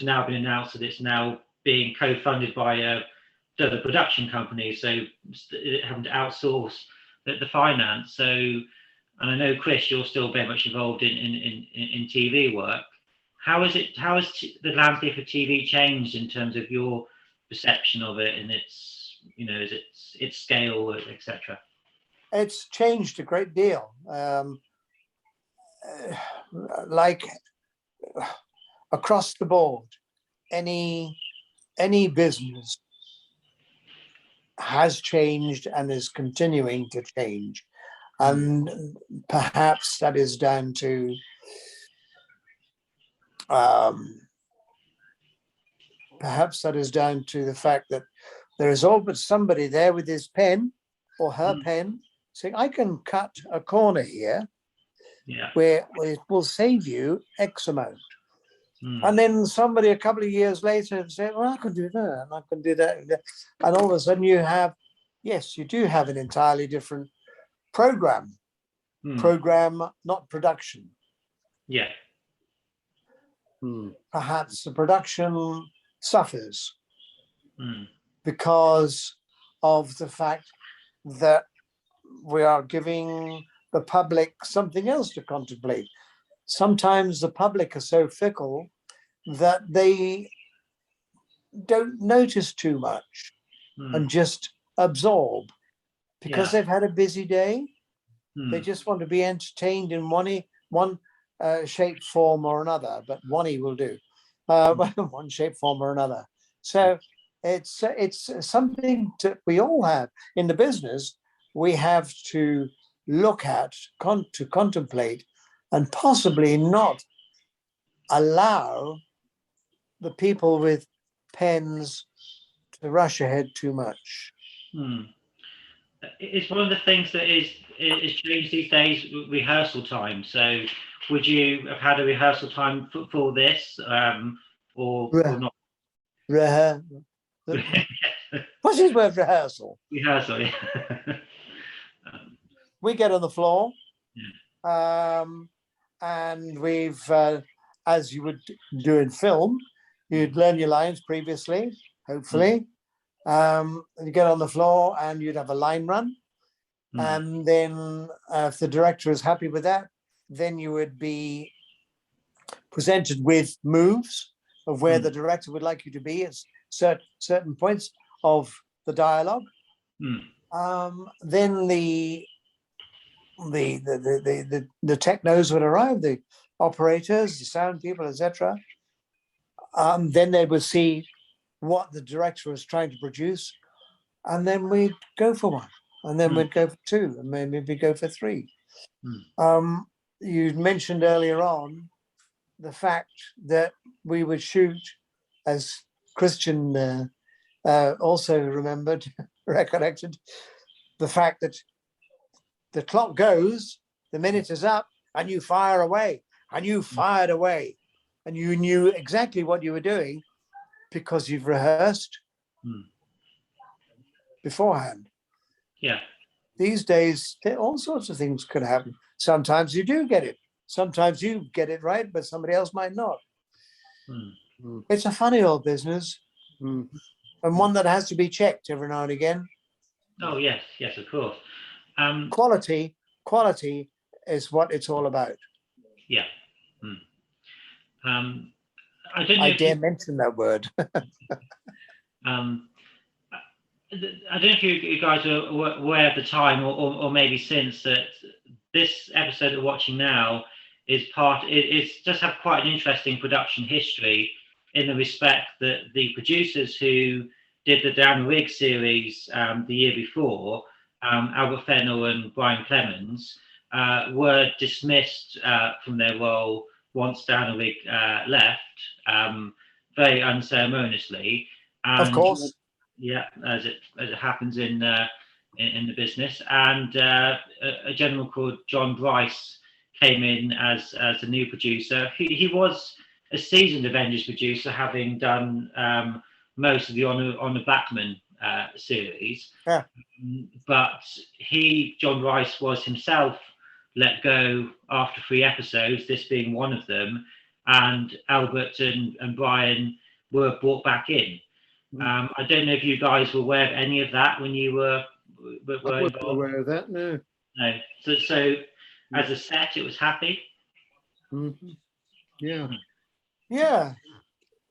now been announced that it's now being co-funded by the production company, so having to outsource the finance. So, and I know, Chris, you're still very much involved in TV work. How has the landscape of TV changed in terms of your perception of it and its scale, etc.? It's changed a great deal. Like across the board, any business has changed and is continuing to change, and perhaps that is down to the fact that there is all but somebody there with his pen or her pen saying, I can cut a corner here where it will save you X amount. And then somebody a couple of years later said, well, I can do that, and I can do that. And all of a sudden you do have an entirely different program, not production. Yeah. Perhaps the production suffers because of the fact that we are giving the public something else to contemplate. Sometimes the public are so fickle that they don't notice too much and just absorb because they've had a busy day. They just want to be entertained in one shape, form or another, but one will do, one shape, form or another. So it's something we all have in the business. We have to look at, to contemplate, and possibly not allow the people with pens to rush ahead too much. It's one of the things that is changed these days, rehearsal time. So would you have had a rehearsal time for this or not? What's his word, rehearsal? Rehearsal, yeah. We get on the floor and we've, as you would do in film, you'd learn your lines previously, hopefully. You get on the floor and you'd have a line run. And then if the director is happy with that, then you would be presented with moves of where the director would like you to be at certain points of the dialogue. Then the technos would arrive, the operators, the sound people, etc. Then they would see what the director was trying to produce, and then we'd go for one, and then we'd go for two, and maybe we'd go for three. You mentioned earlier on the fact that we would shoot, as Christian also remembered, recollected, the fact that the clock goes, the minute is up, and you fire away, and you fired away, and you knew exactly what you were doing because you've rehearsed beforehand. Yeah. These days, all sorts of things could happen. Sometimes you do get it. Sometimes you get it right, but somebody else might not. It's a funny old business, and one that has to be checked every now and again. Oh yes, yes, of course. Quality is what it's all about. Yeah. I don't know. I dare mention that word. I don't know if you guys are aware at the time, or maybe since, that this episode we're watching now is it's just have quite an interesting production history, in the respect that the producers who did the Down the Rig series the year before, Albert Fennell and Brian Clemens, were dismissed from their role once Down the Rig left, very unceremoniously. And, of course. Yeah, as it happens in the business, and a gentleman called John Bryce came in as the new producer. He was a seasoned Avengers producer, having done most of the On the Blackman series. Yeah. But John Bryce, was himself let go after 3 episodes, this being one of them, and Albert and Brian were brought back in. I don't know if you guys were aware of any of that when you were I wasn't aware of that, no. No. So as a set, it was happy. Yeah. Yeah.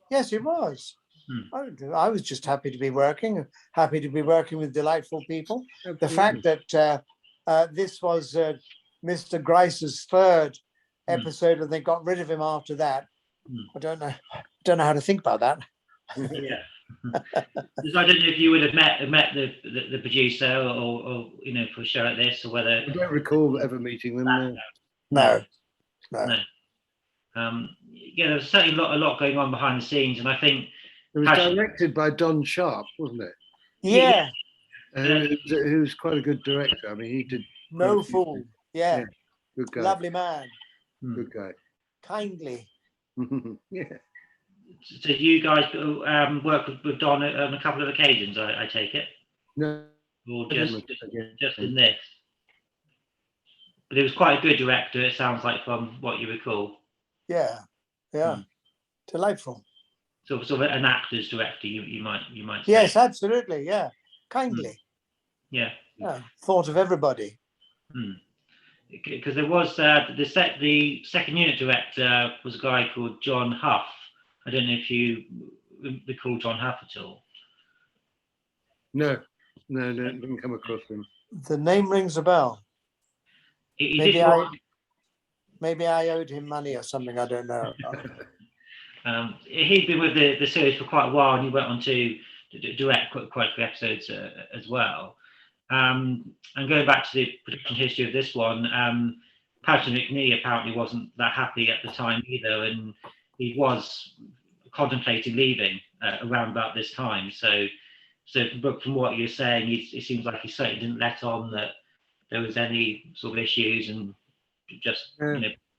Yes, it was. I was just happy to be working with delightful people. Absolutely. The fact that this was Mr. Grice's 3rd episode, and they got rid of him after that. I don't know how to think about that. Yeah. Because I don't know if you would have met the producer, or for a show like this, or whether. I don't recall ever meeting them. No. Yeah, there's certainly a lot going on behind the scenes, and I think it was directed by Don Sharp, wasn't it? Yeah. Who's quite a good director. I mean, he did No Fool. Yeah. Good guy. Lovely man. Good guy. Kindly. Yeah. So you guys work with Don on a couple of occasions, I take it? No. Or just in this? But he was quite a good director, it sounds like, from what you recall. Yeah. Delightful. Sort of an actor's director, you might say. Yes, absolutely. Yeah. Kindly. Yeah. Thought of everybody. Because there was the second unit director was a guy called John Huff. I don't know if you recall John Huff at all. No, didn't come across him. The name rings a bell. Maybe I owed him money or something. I don't know. He'd been with the series for quite a while, and he went on to direct quite a few episodes as well. And going back to the production history of this one, Patrick McNee apparently wasn't that happy at the time either, and he was contemplating leaving around about this time. So from what you're saying, it seems like he certainly didn't let on that there was any sort of issues, and just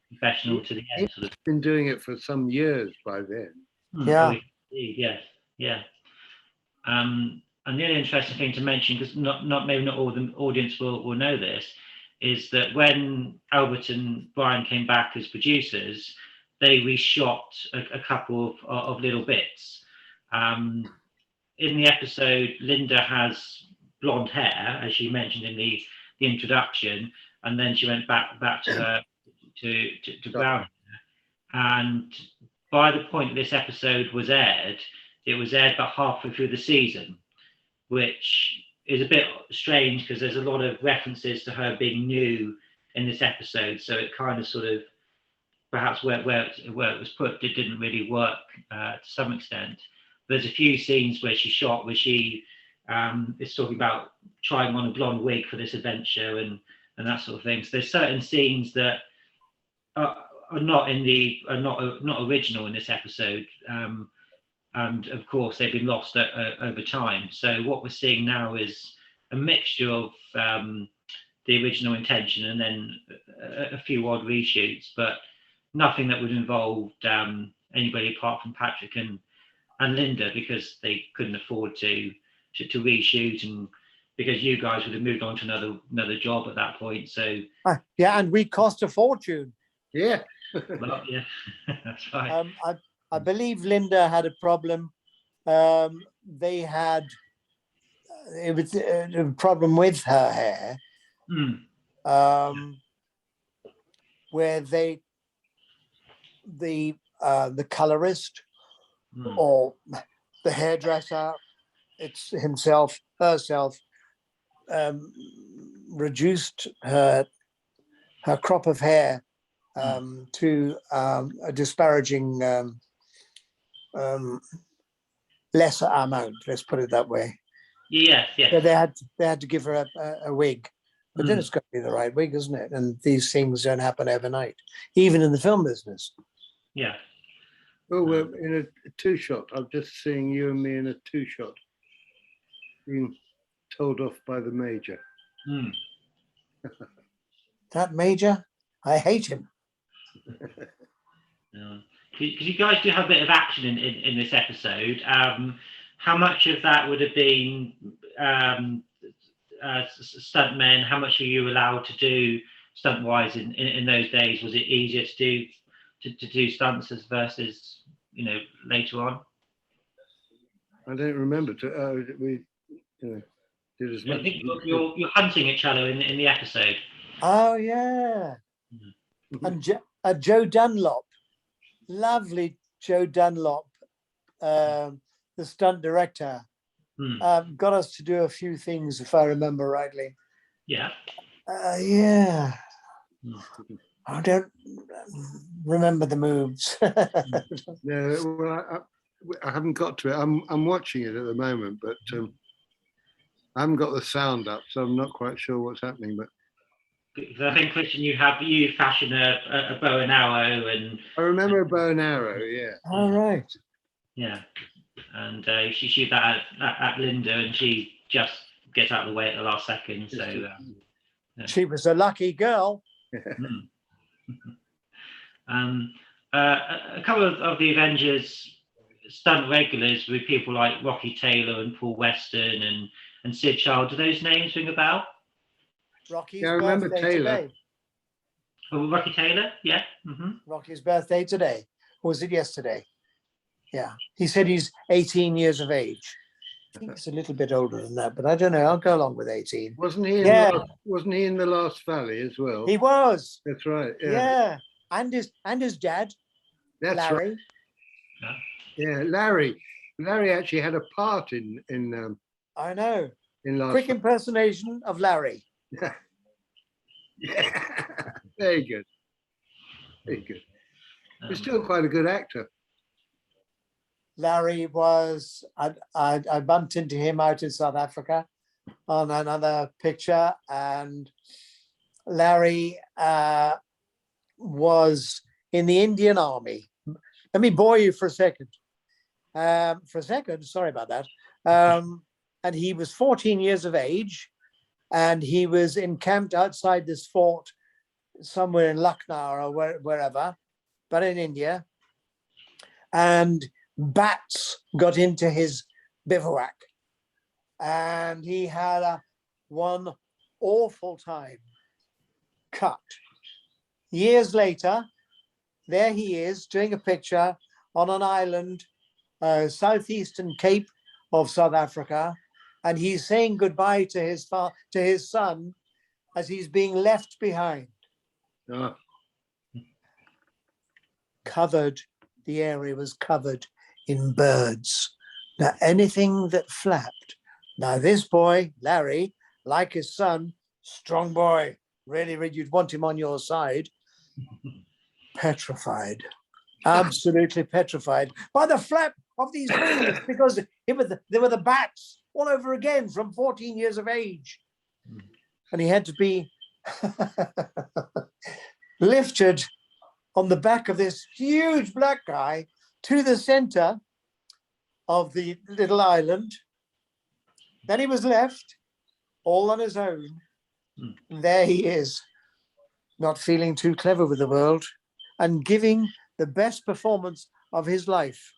professional to the end. He's been doing it for some years by then. Yeah. Yeah. And the other interesting thing to mention, because maybe not all the audience will know this, is that when Albert and Brian came back as producers, they reshot a couple of little bits. In the episode, Linda has blonde hair, as she mentioned in the introduction, and then she went back to her to brown hair. And by the point this episode was aired, it was aired about halfway through the season, which is a bit strange because there's a lot of references to her being new in this episode. So it kind of sort of, perhaps where it was put, it didn't really work to some extent. There's a few scenes where she is talking about trying on a blonde wig for this adventure and that sort of thing. So there's certain scenes that are not in the are not original in this episode, and of course they've been lost over time. So what we're seeing now is a mixture of the original intention and then a few odd reshoots, but nothing that would involve anybody apart from Patrick and Linda, because they couldn't afford to reshoot, and because you guys would have moved on to another job at that point. So yeah, and we cost a fortune. Yeah. well, yeah, that's right. I believe Linda had a problem. They had it was a problem with her hair, where the colorist or the hairdresser, it's herself, reduced her crop of hair to a disparaging lesser amount. Let's put it that way. Yes, yes. So they had to give her a wig, but then it's got to be the right wig, isn't it? And these things don't happen overnight, even in the film business. Yeah. Oh, we're in a two-shot. I'm just seeing you and me in a two-shot, being told off by the major. That major, I hate him. Because you guys do have a bit of action in this episode. How much of that would have been stuntmen? How much were you allowed to do stunt-wise in those days? Was it easier to do stunts versus later on? I don't remember. We did as much. I think you're hunting each other in the episode. Oh yeah, and Joe Dunlop, lovely Joe Dunlop, the stunt director, got us to do a few things, if I remember rightly. Yeah. Yeah. I don't remember the moves. No, well, I haven't got to it. I'm watching it at the moment, but I haven't got the sound up, so I'm not quite sure what's happening. But I think, Christian, you fashion a bow and arrow, and I remember a bow and arrow. Yeah. All right. Yeah, and you shoot that at Linda, and she just gets out of the way at the last second. So she was a lucky girl. A couple of the Avengers stunt regulars were people like Rocky Taylor and Paul Weston and Sid Child. Do those names ring a bell? Rocky's I remember birthday Taylor. today. Oh, Rocky Taylor, yeah. Rocky's birthday today. Or was it yesterday? Yeah. He said he's 18 years of age. I think he's a little bit older than that, but I don't know. I'll go along with 18. Wasn't he? Wasn't he in the Last Valley as well? He was. That's right. Yeah. And his dad, That's Larry. Right. Yeah, Larry actually had a part in I know. in Last Quick impersonation of Larry. Yeah. Very good. Very good. He's still quite a good actor. Larry was, I bumped into him out in South Africa on another picture, and Larry was in the Indian Army. Let me bore you for a second. Sorry about that. And he was 14 years of age, and he was encamped outside this fort somewhere in Lucknow or wherever, but in India. And bats got into his bivouac, and he had one awful time. Cut. Years later, there he is doing a picture on an island, southeastern Cape of South Africa, and he's saying goodbye to his son as he's being left behind. Oh. Covered, the area was covered in birds. Now, anything that flapped. Now, this boy, Larry, like his son, strong boy, really, you'd want him on your side, petrified, absolutely petrified by the flap of these wings, because there were the bats all over again from 14 years of age. And he had to be lifted on the back of this huge black guy to the center of the little island. Then he was left all on his own. And there he is, not feeling too clever with the world and giving the best performance of his life.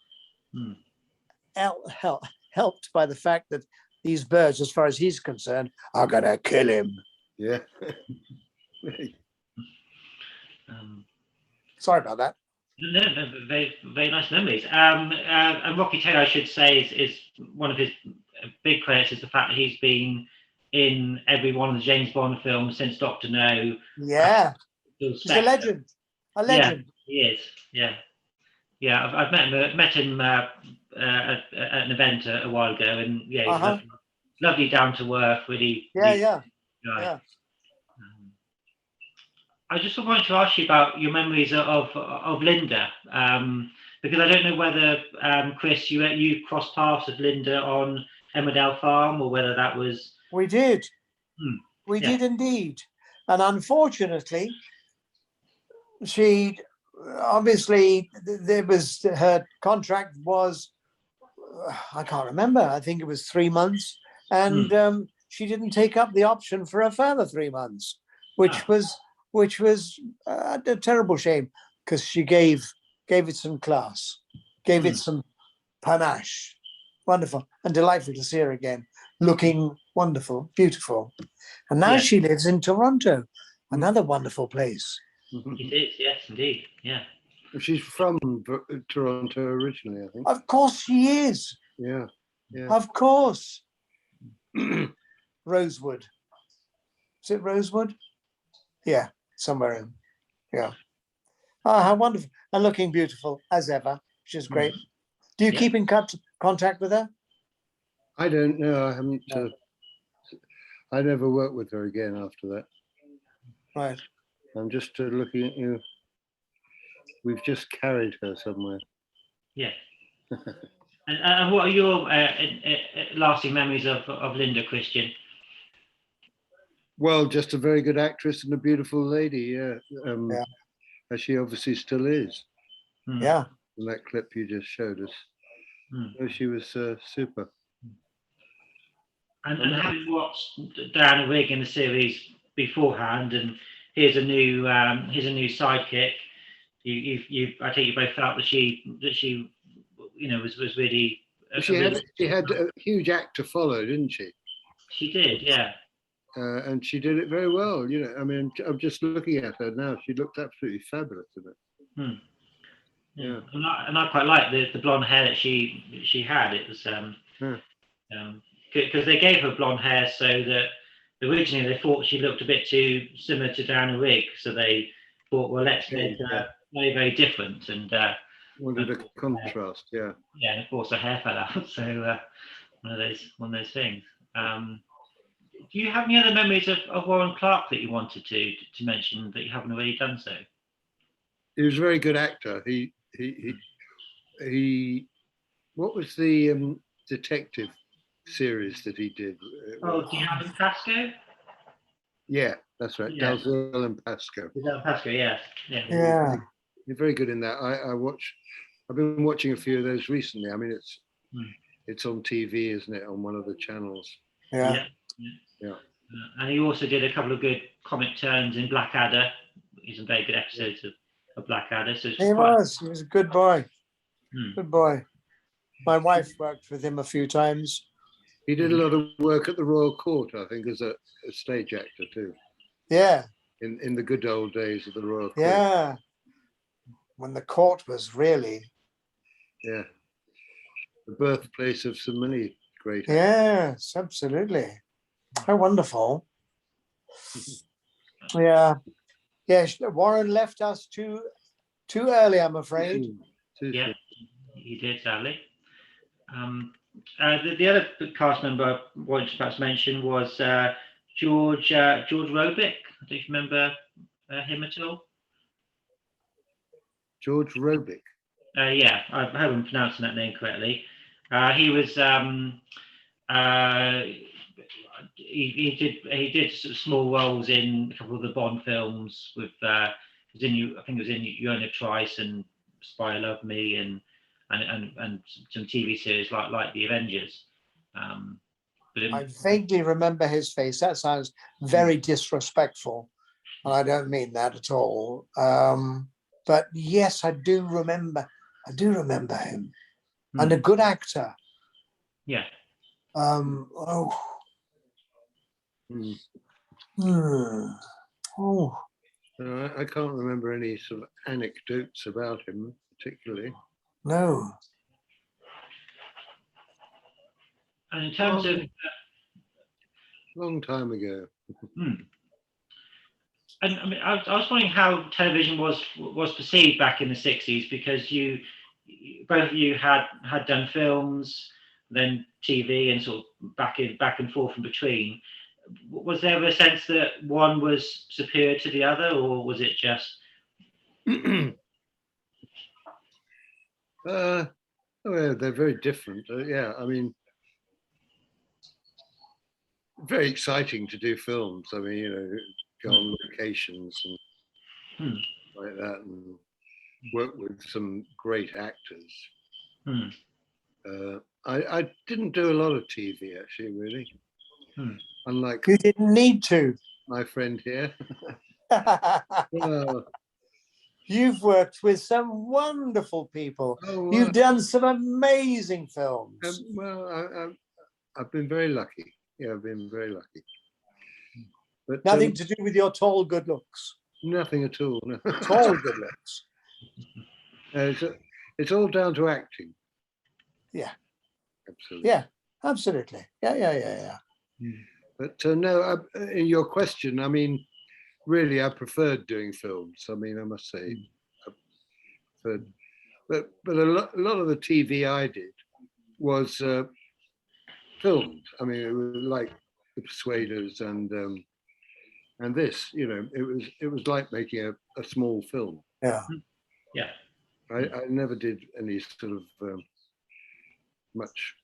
Helped by the fact that these birds, as far as he's concerned, are going to kill him. Yeah. Sorry about that. No, very, very nice memories. And Rocky Taylor, I should say, is one of his big credits is the fact that he's been in every one of the James Bond films since Doctor No. Yeah, he's a legend. A legend. Yeah, he is. Yeah, yeah. I've met him at an event a while ago, and yeah, he's lovely, down to earth, really. Yeah. I just wanted to ask you about your memories of Linda, because I don't know whether Chris, you crossed paths with Linda on Emmerdale Farm, or whether that was. We did. We did indeed. And unfortunately, she obviously, her contract was, I can't remember, I think it was 3 months. And she didn't take up the option for a further 3 months, which was a terrible shame, because she gave it some class, gave it some panache. Wonderful and delightful to see her again, looking wonderful, beautiful. And now she lives in Toronto, another wonderful place. It is, yes, indeed, yeah. She's from Toronto originally, I think. Of course she is. Yeah. Of course. Rosewood. Is it Rosewood? Yeah, somewhere in. Yeah. Oh, how wonderful. And looking beautiful as ever, which is great. Do you keep in contact with her? I don't know. I haven't. I never worked with her again after that. Right. I'm just looking at you. We've just carried her somewhere. Yeah. And what are your lasting memories of Linda, Christian? Well, just a very good actress and a beautiful lady. Yeah. As she obviously still is. Yeah. In that clip you just showed us. She was super. And having watched Diana Rigg in the series beforehand, and here's a new sidekick. I think you both felt that she was really. She had a huge act to follow, didn't she? She did, yeah. And she did it very well. I mean, I'm just looking at her now. She looked absolutely fabulous in it. Yeah. And I quite like the blonde hair that she had. It was because they gave her blonde hair so that originally they thought she looked a bit too similar to Diana Rigg, so they thought, well, let's make her very, very different, and wanted a contrast. Yeah, and of course her hair fell out. So one of those things. Do you have any other memories of Warren Clarke that you wanted to mention that you haven't already done so? He was a very good actor. He what was the detective series that he did? Dalziel and Pascoe? Yeah, that's right. Yeah. Dalziel and Pascoe. Dalziel and Pascoe, yes. Yeah. You're very good in that. I've been watching a few of those recently. I mean, it's on TV, isn't it? On one of the channels. Yeah. And he also did a couple of good comic turns in Blackadder. He's some very good episodes of Blackadder. So he was a good boy. Good boy. My wife worked with him a few times. He did a lot of work at the Royal Court, I think, as a stage actor too. Yeah. In the good old days of the Royal Court. Yeah. When the court was really. Yeah. The birthplace of so many great actors. Yes, absolutely. How wonderful. Yeah. Yes, Warren left us too early, I'm afraid. Yeah, he did, sadly. The other cast member I wanted to perhaps mention was George Robic. I don't remember him at all. George Robic. Yeah, I hope I'm pronouncing that name correctly. He was he did sort of small roles in a couple of the Bond films with was in you. I think it was in You Only Live Twice and Spy Who Loved Me and some TV series like the Avengers. I vaguely remember his face. That sounds very disrespectful, and I don't mean that at all. But yes, I do remember him, and a good actor. Yeah. Oh. Hmm. Oh. I can't remember any sort of anecdotes about him particularly. No. And in terms of long time ago. And I mean, I was wondering how television was perceived back in the 60s, because both of you had done films, then TV, and sort of back and forth in between. Was there a sense that one was superior to the other, or was it just? Well, they're very different. Yeah, I mean, very exciting to do films. I mean, go on locations and like that, and work with some great actors. I didn't do a lot of TV actually, really. Unlike you didn't need to. My friend here. You've worked with some wonderful people. Oh, wow. You've done some amazing films. Well, I've been very lucky. Yeah, I've been very lucky. But nothing to do with your tall, good looks. Nothing at all. No. Tall, good looks. It's all down to acting. Yeah. Absolutely. Yeah, absolutely. Yeah. But no, in your question, I mean, really, I preferred doing films. I mean, I must say, I preferred, but a lot of the TV I did was filmed. I mean, it was like The Persuaders and this. It was like making a small film. Yeah. Yeah. I never did any sort of much.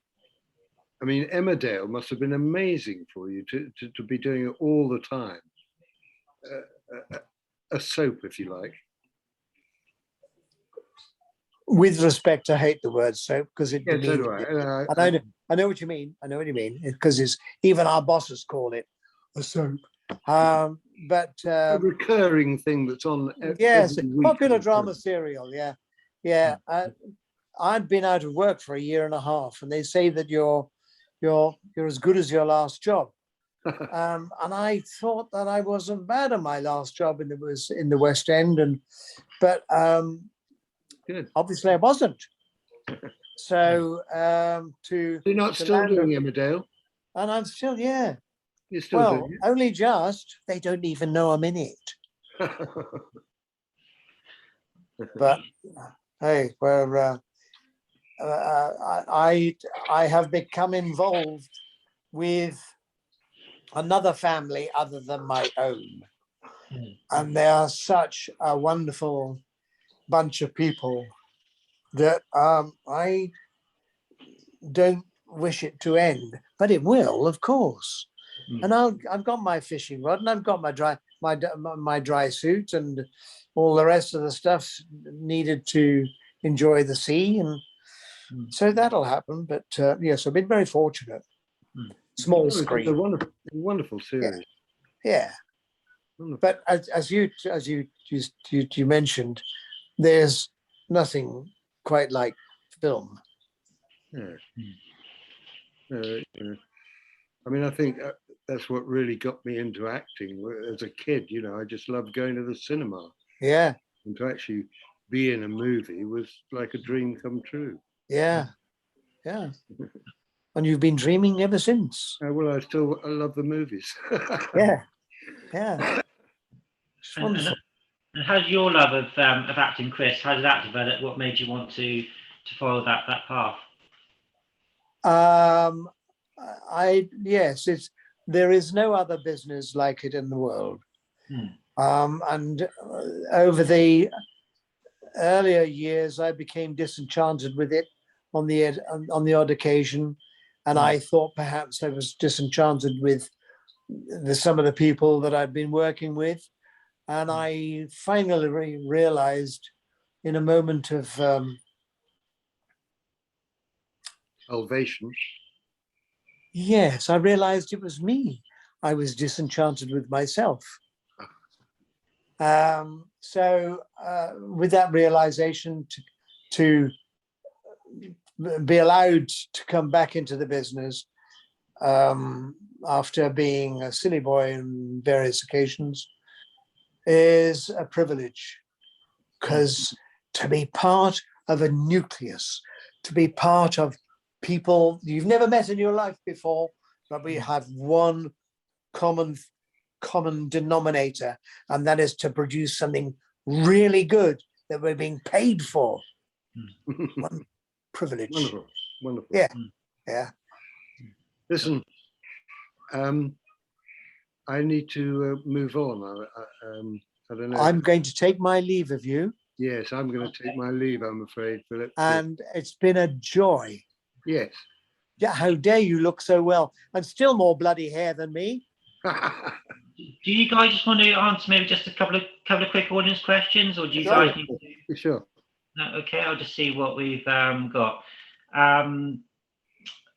I mean, Emmerdale must have been amazing for you to be doing it all the time. A soap, if you like. With respect, I hate the word soap because it Yeah, so demeans do it. I. I know what you mean. I know what you mean, because even our bosses call it a soap. But a recurring thing that's on. Yes, every week popular drama serial. Yeah. I'd been out of work for 1.5 years, and they say that you're as good as your last job. And I thought that I wasn't bad at my last job, and it was in the West End, but Good. Obviously I wasn't. So you're not still doing Emmerdale, and I'm still, yeah. You're still doing it? Only just. They don't even know I'm in it. But hey, I have become involved with another family other than my own, and they are such a wonderful bunch of people that I don't wish it to end, but it will, of course. And I've got my fishing rod, and I've got my dry suit, and all the rest of the stuff needed to enjoy the sea, and so that'll happen. But yes, I've been very fortunate. Small screen, it's a wonderful series. Yeah. But as you mentioned, there's nothing quite like film. I mean, I think that's what really got me into acting as a kid. I just loved going to the cinema. Yeah. And to actually be in a movie was like a dream come true. Yeah. And you've been dreaming ever since. Well, I love the movies. Yeah. And how did your love of acting, Chris? How did that develop? What made you want to follow that path? There is no other business like it in the world. And over the earlier years, I became disenchanted with it on the odd occasion, and I thought perhaps I was disenchanted with some of the people that I'd been working with. And I finally realized in a moment of Salvation. yes, I realized it was me. I was disenchanted with myself. So with that realization to be allowed to come back into the business after being a silly boy on various occasions is a privilege, because to be part of a nucleus, to be part of people you've never met in your life before, but we have one common denominator, and that is to produce something really good that we're being paid for. One privilege. Wonderful, wonderful. Yeah, yeah. Listen, I need to move on. I don't know. I'm going to take my leave of you. Yes, I'm going to take my leave, I'm afraid, Philip. And it's been a joy. Yes. Yeah, how dare you look so well, and still more bloody hair than me. Do you guys just want to answer maybe just a couple of quick audience questions, or do you Sure. guys need to? Sure. No, okay, I'll just see what we've got. Oh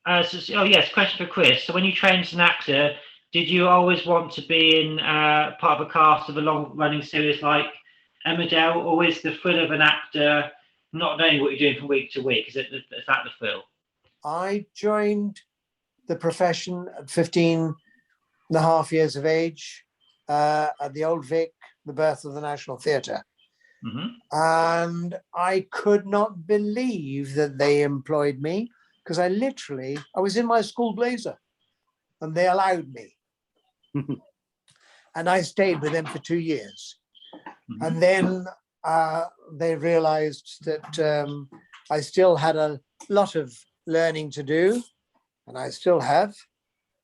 yes, question for Chris. So when you trained as an actor, did you always want to be in part of a cast of a long-running series like Emmerdale, or is the thrill of an actor not knowing what you're doing from week to week? Is that the thrill? I joined the profession at 15 and a half years of age at the Old Vic, the birth of the National Theatre. Mm-hmm. And I could not believe that they employed me, because I was in my school blazer and they allowed me. And I stayed with them for 2 years. Mm-hmm. And then they realized that I still had a lot of learning to do, and I still have.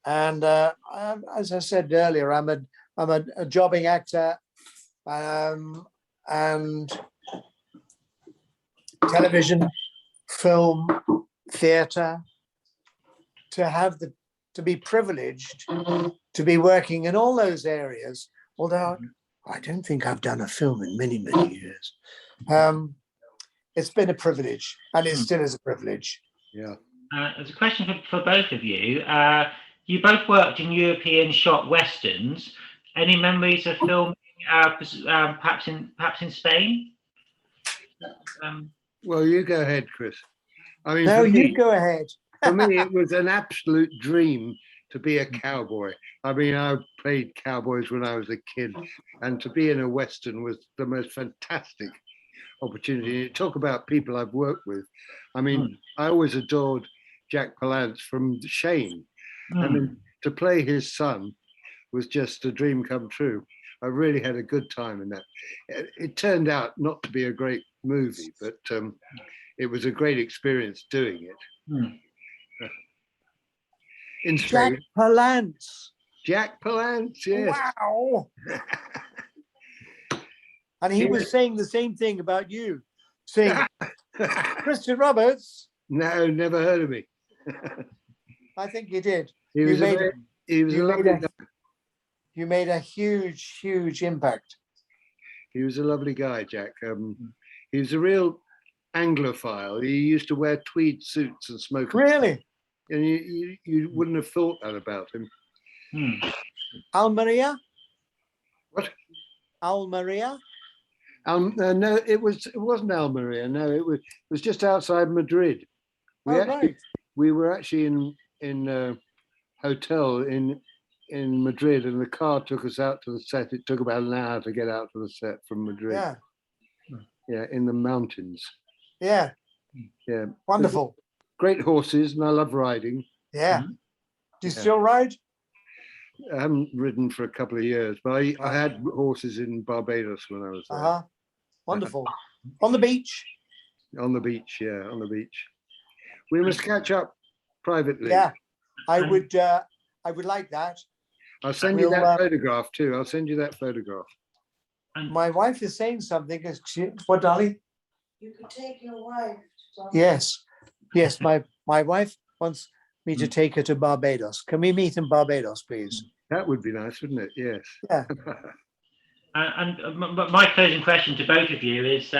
And as I said earlier, I'm a jobbing actor, and television, film, theatre. To be privileged to be working in all those areas, although I don't think I've done a film in many, many years. It's been a privilege, and it still is a privilege. Yeah. There's a question for both of you. You both worked in European shot westerns. Any memories of filming, perhaps in Spain? Well, you go ahead, Chris. I mean, No, you go ahead. For me, it was an absolute dream to be a cowboy. I mean, I played cowboys when I was a kid, and to be in a western was the most fantastic opportunity. Talk about people I've worked with. I mean, I always adored Jack Palance from Shane. I mean, to play his son was just a dream come true. I really had a good time in that. It turned out not to be a great movie, but it was a great experience doing it. In Spain. Jack Palance. Jack Palance, yes. Wow. And he was saying the same thing about you, saying, Christian Roberts. No, never heard of me. I think you did. He was a lovely guy. You made a huge, huge impact. He was a lovely guy, Jack. He was a real Anglophile. He used to wear tweed suits and smoke. Really? And you wouldn't have thought that about him. Almeria? What? Almeria? No, it wasn't Almeria. No, it was just outside Madrid. We were actually in a hotel in Madrid, and the car took us out to the set. It took about an hour to get out to the set from Madrid. Yeah. Yeah, in the mountains. Yeah. Yeah. Wonderful. Great horses, and I love riding. Yeah. Do you still ride? I haven't ridden for a couple of years, but I had horses in Barbados when I was there. Wonderful. On the beach? On the beach, yeah, on the beach. We must catch up privately. Yeah, I would like that. I'll send you that photograph too. I'll send you that photograph. My wife is saying something. What, darling? You could take your wife. Yes. Yes, my wife wants me to take her to Barbados. Can we meet in Barbados, please? That would be nice, wouldn't it? Yes. Yeah. My closing question to both of you is,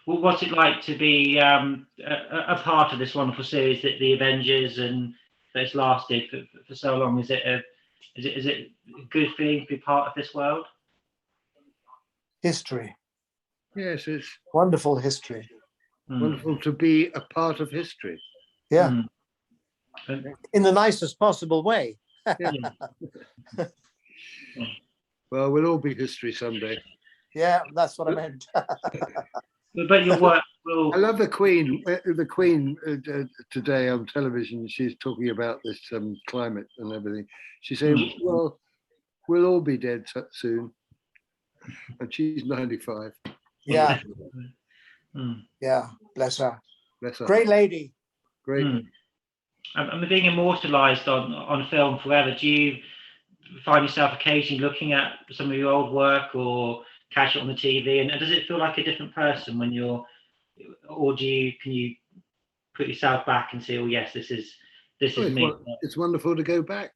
what's it like to be a part of this wonderful series, that the Avengers, and that's lasted for so long? Is it a good feeling to be part of this world? History. Yes, it's Wonderful history. wonderful to be a part of history. Yeah. In the nicest possible way. Well, we'll all be history someday. Yeah, that's what I meant. But your work will. I love the Queen. The Queen today on television, she's talking about this climate and everything. She's saying, well, we'll all be dead soon. And she's 95. Yeah. Yeah, bless her. Bless her. Great lady. Great. And being immortalised on film forever, do you find yourself occasionally looking at some of your old work or catch it on the TV? And does it feel like a different person when you're, or can you put yourself back and say, oh yes, this is me? It's wonderful to go back,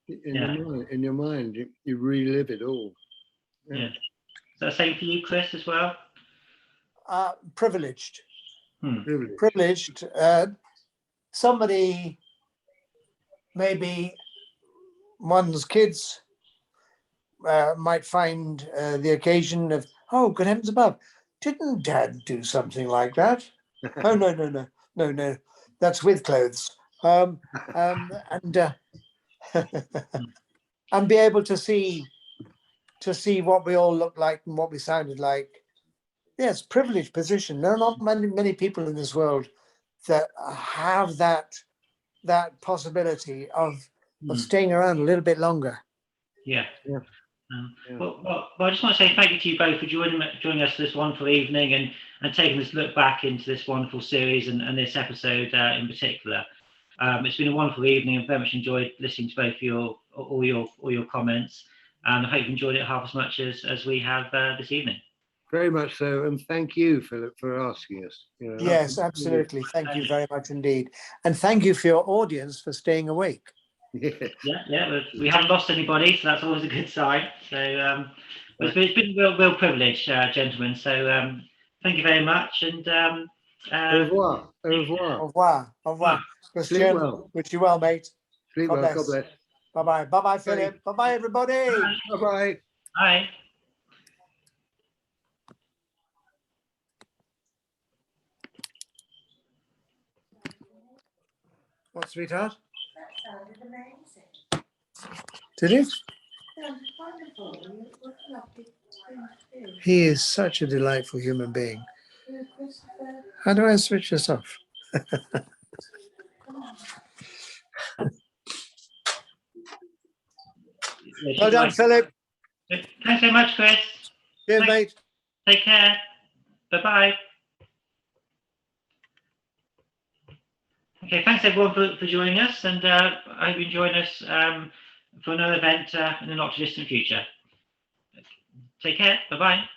in your mind, you relive it all. Yeah. Is that the same for you, Chris, as well? Privileged. Privileged. Somebody, maybe one's kids might find the occasion of, oh, good heavens above, didn't Dad do something like that? Oh, no, that's with clothes. And and be able to see what we all look like and what we sounded like. Yes, privileged position. There are not many people in this world that have that possibility of staying around a little bit longer. Yeah. Well, I just want to say thank you to you both for joining us this wonderful evening and taking this look back into this wonderful series and this episode in particular. It's been a wonderful evening. I've very much enjoyed listening to both all your comments, and I hope you enjoyed it half as much as we have this evening. Very much so, and thank you, Philip, for asking us. Yes, absolutely. Thank you very much indeed, and thank you for your audience for staying awake. Yeah. We haven't lost anybody, so that's always a good sign. So it's been a real privilege, gentlemen. So thank you very much, and au revoir. Au revoir. Au revoir. Au revoir. Christian, well. wish you well, mate. Sleep God well. bless. God bless. Bye-bye. Bye-bye, Philip. Bye-bye, everybody. Bye-bye. Bye. What, sweetheart? That sounded amazing. Did it? Sounded wonderful. You were lovely. He is such a delightful human being. How do I switch this off? Well done, Philip. Thanks so much, Chris. Cheers, mate. Take care. Bye-bye. Okay, thanks everyone for joining us, and I hope you join us for another event in the not too distant future. Take care. Bye-bye.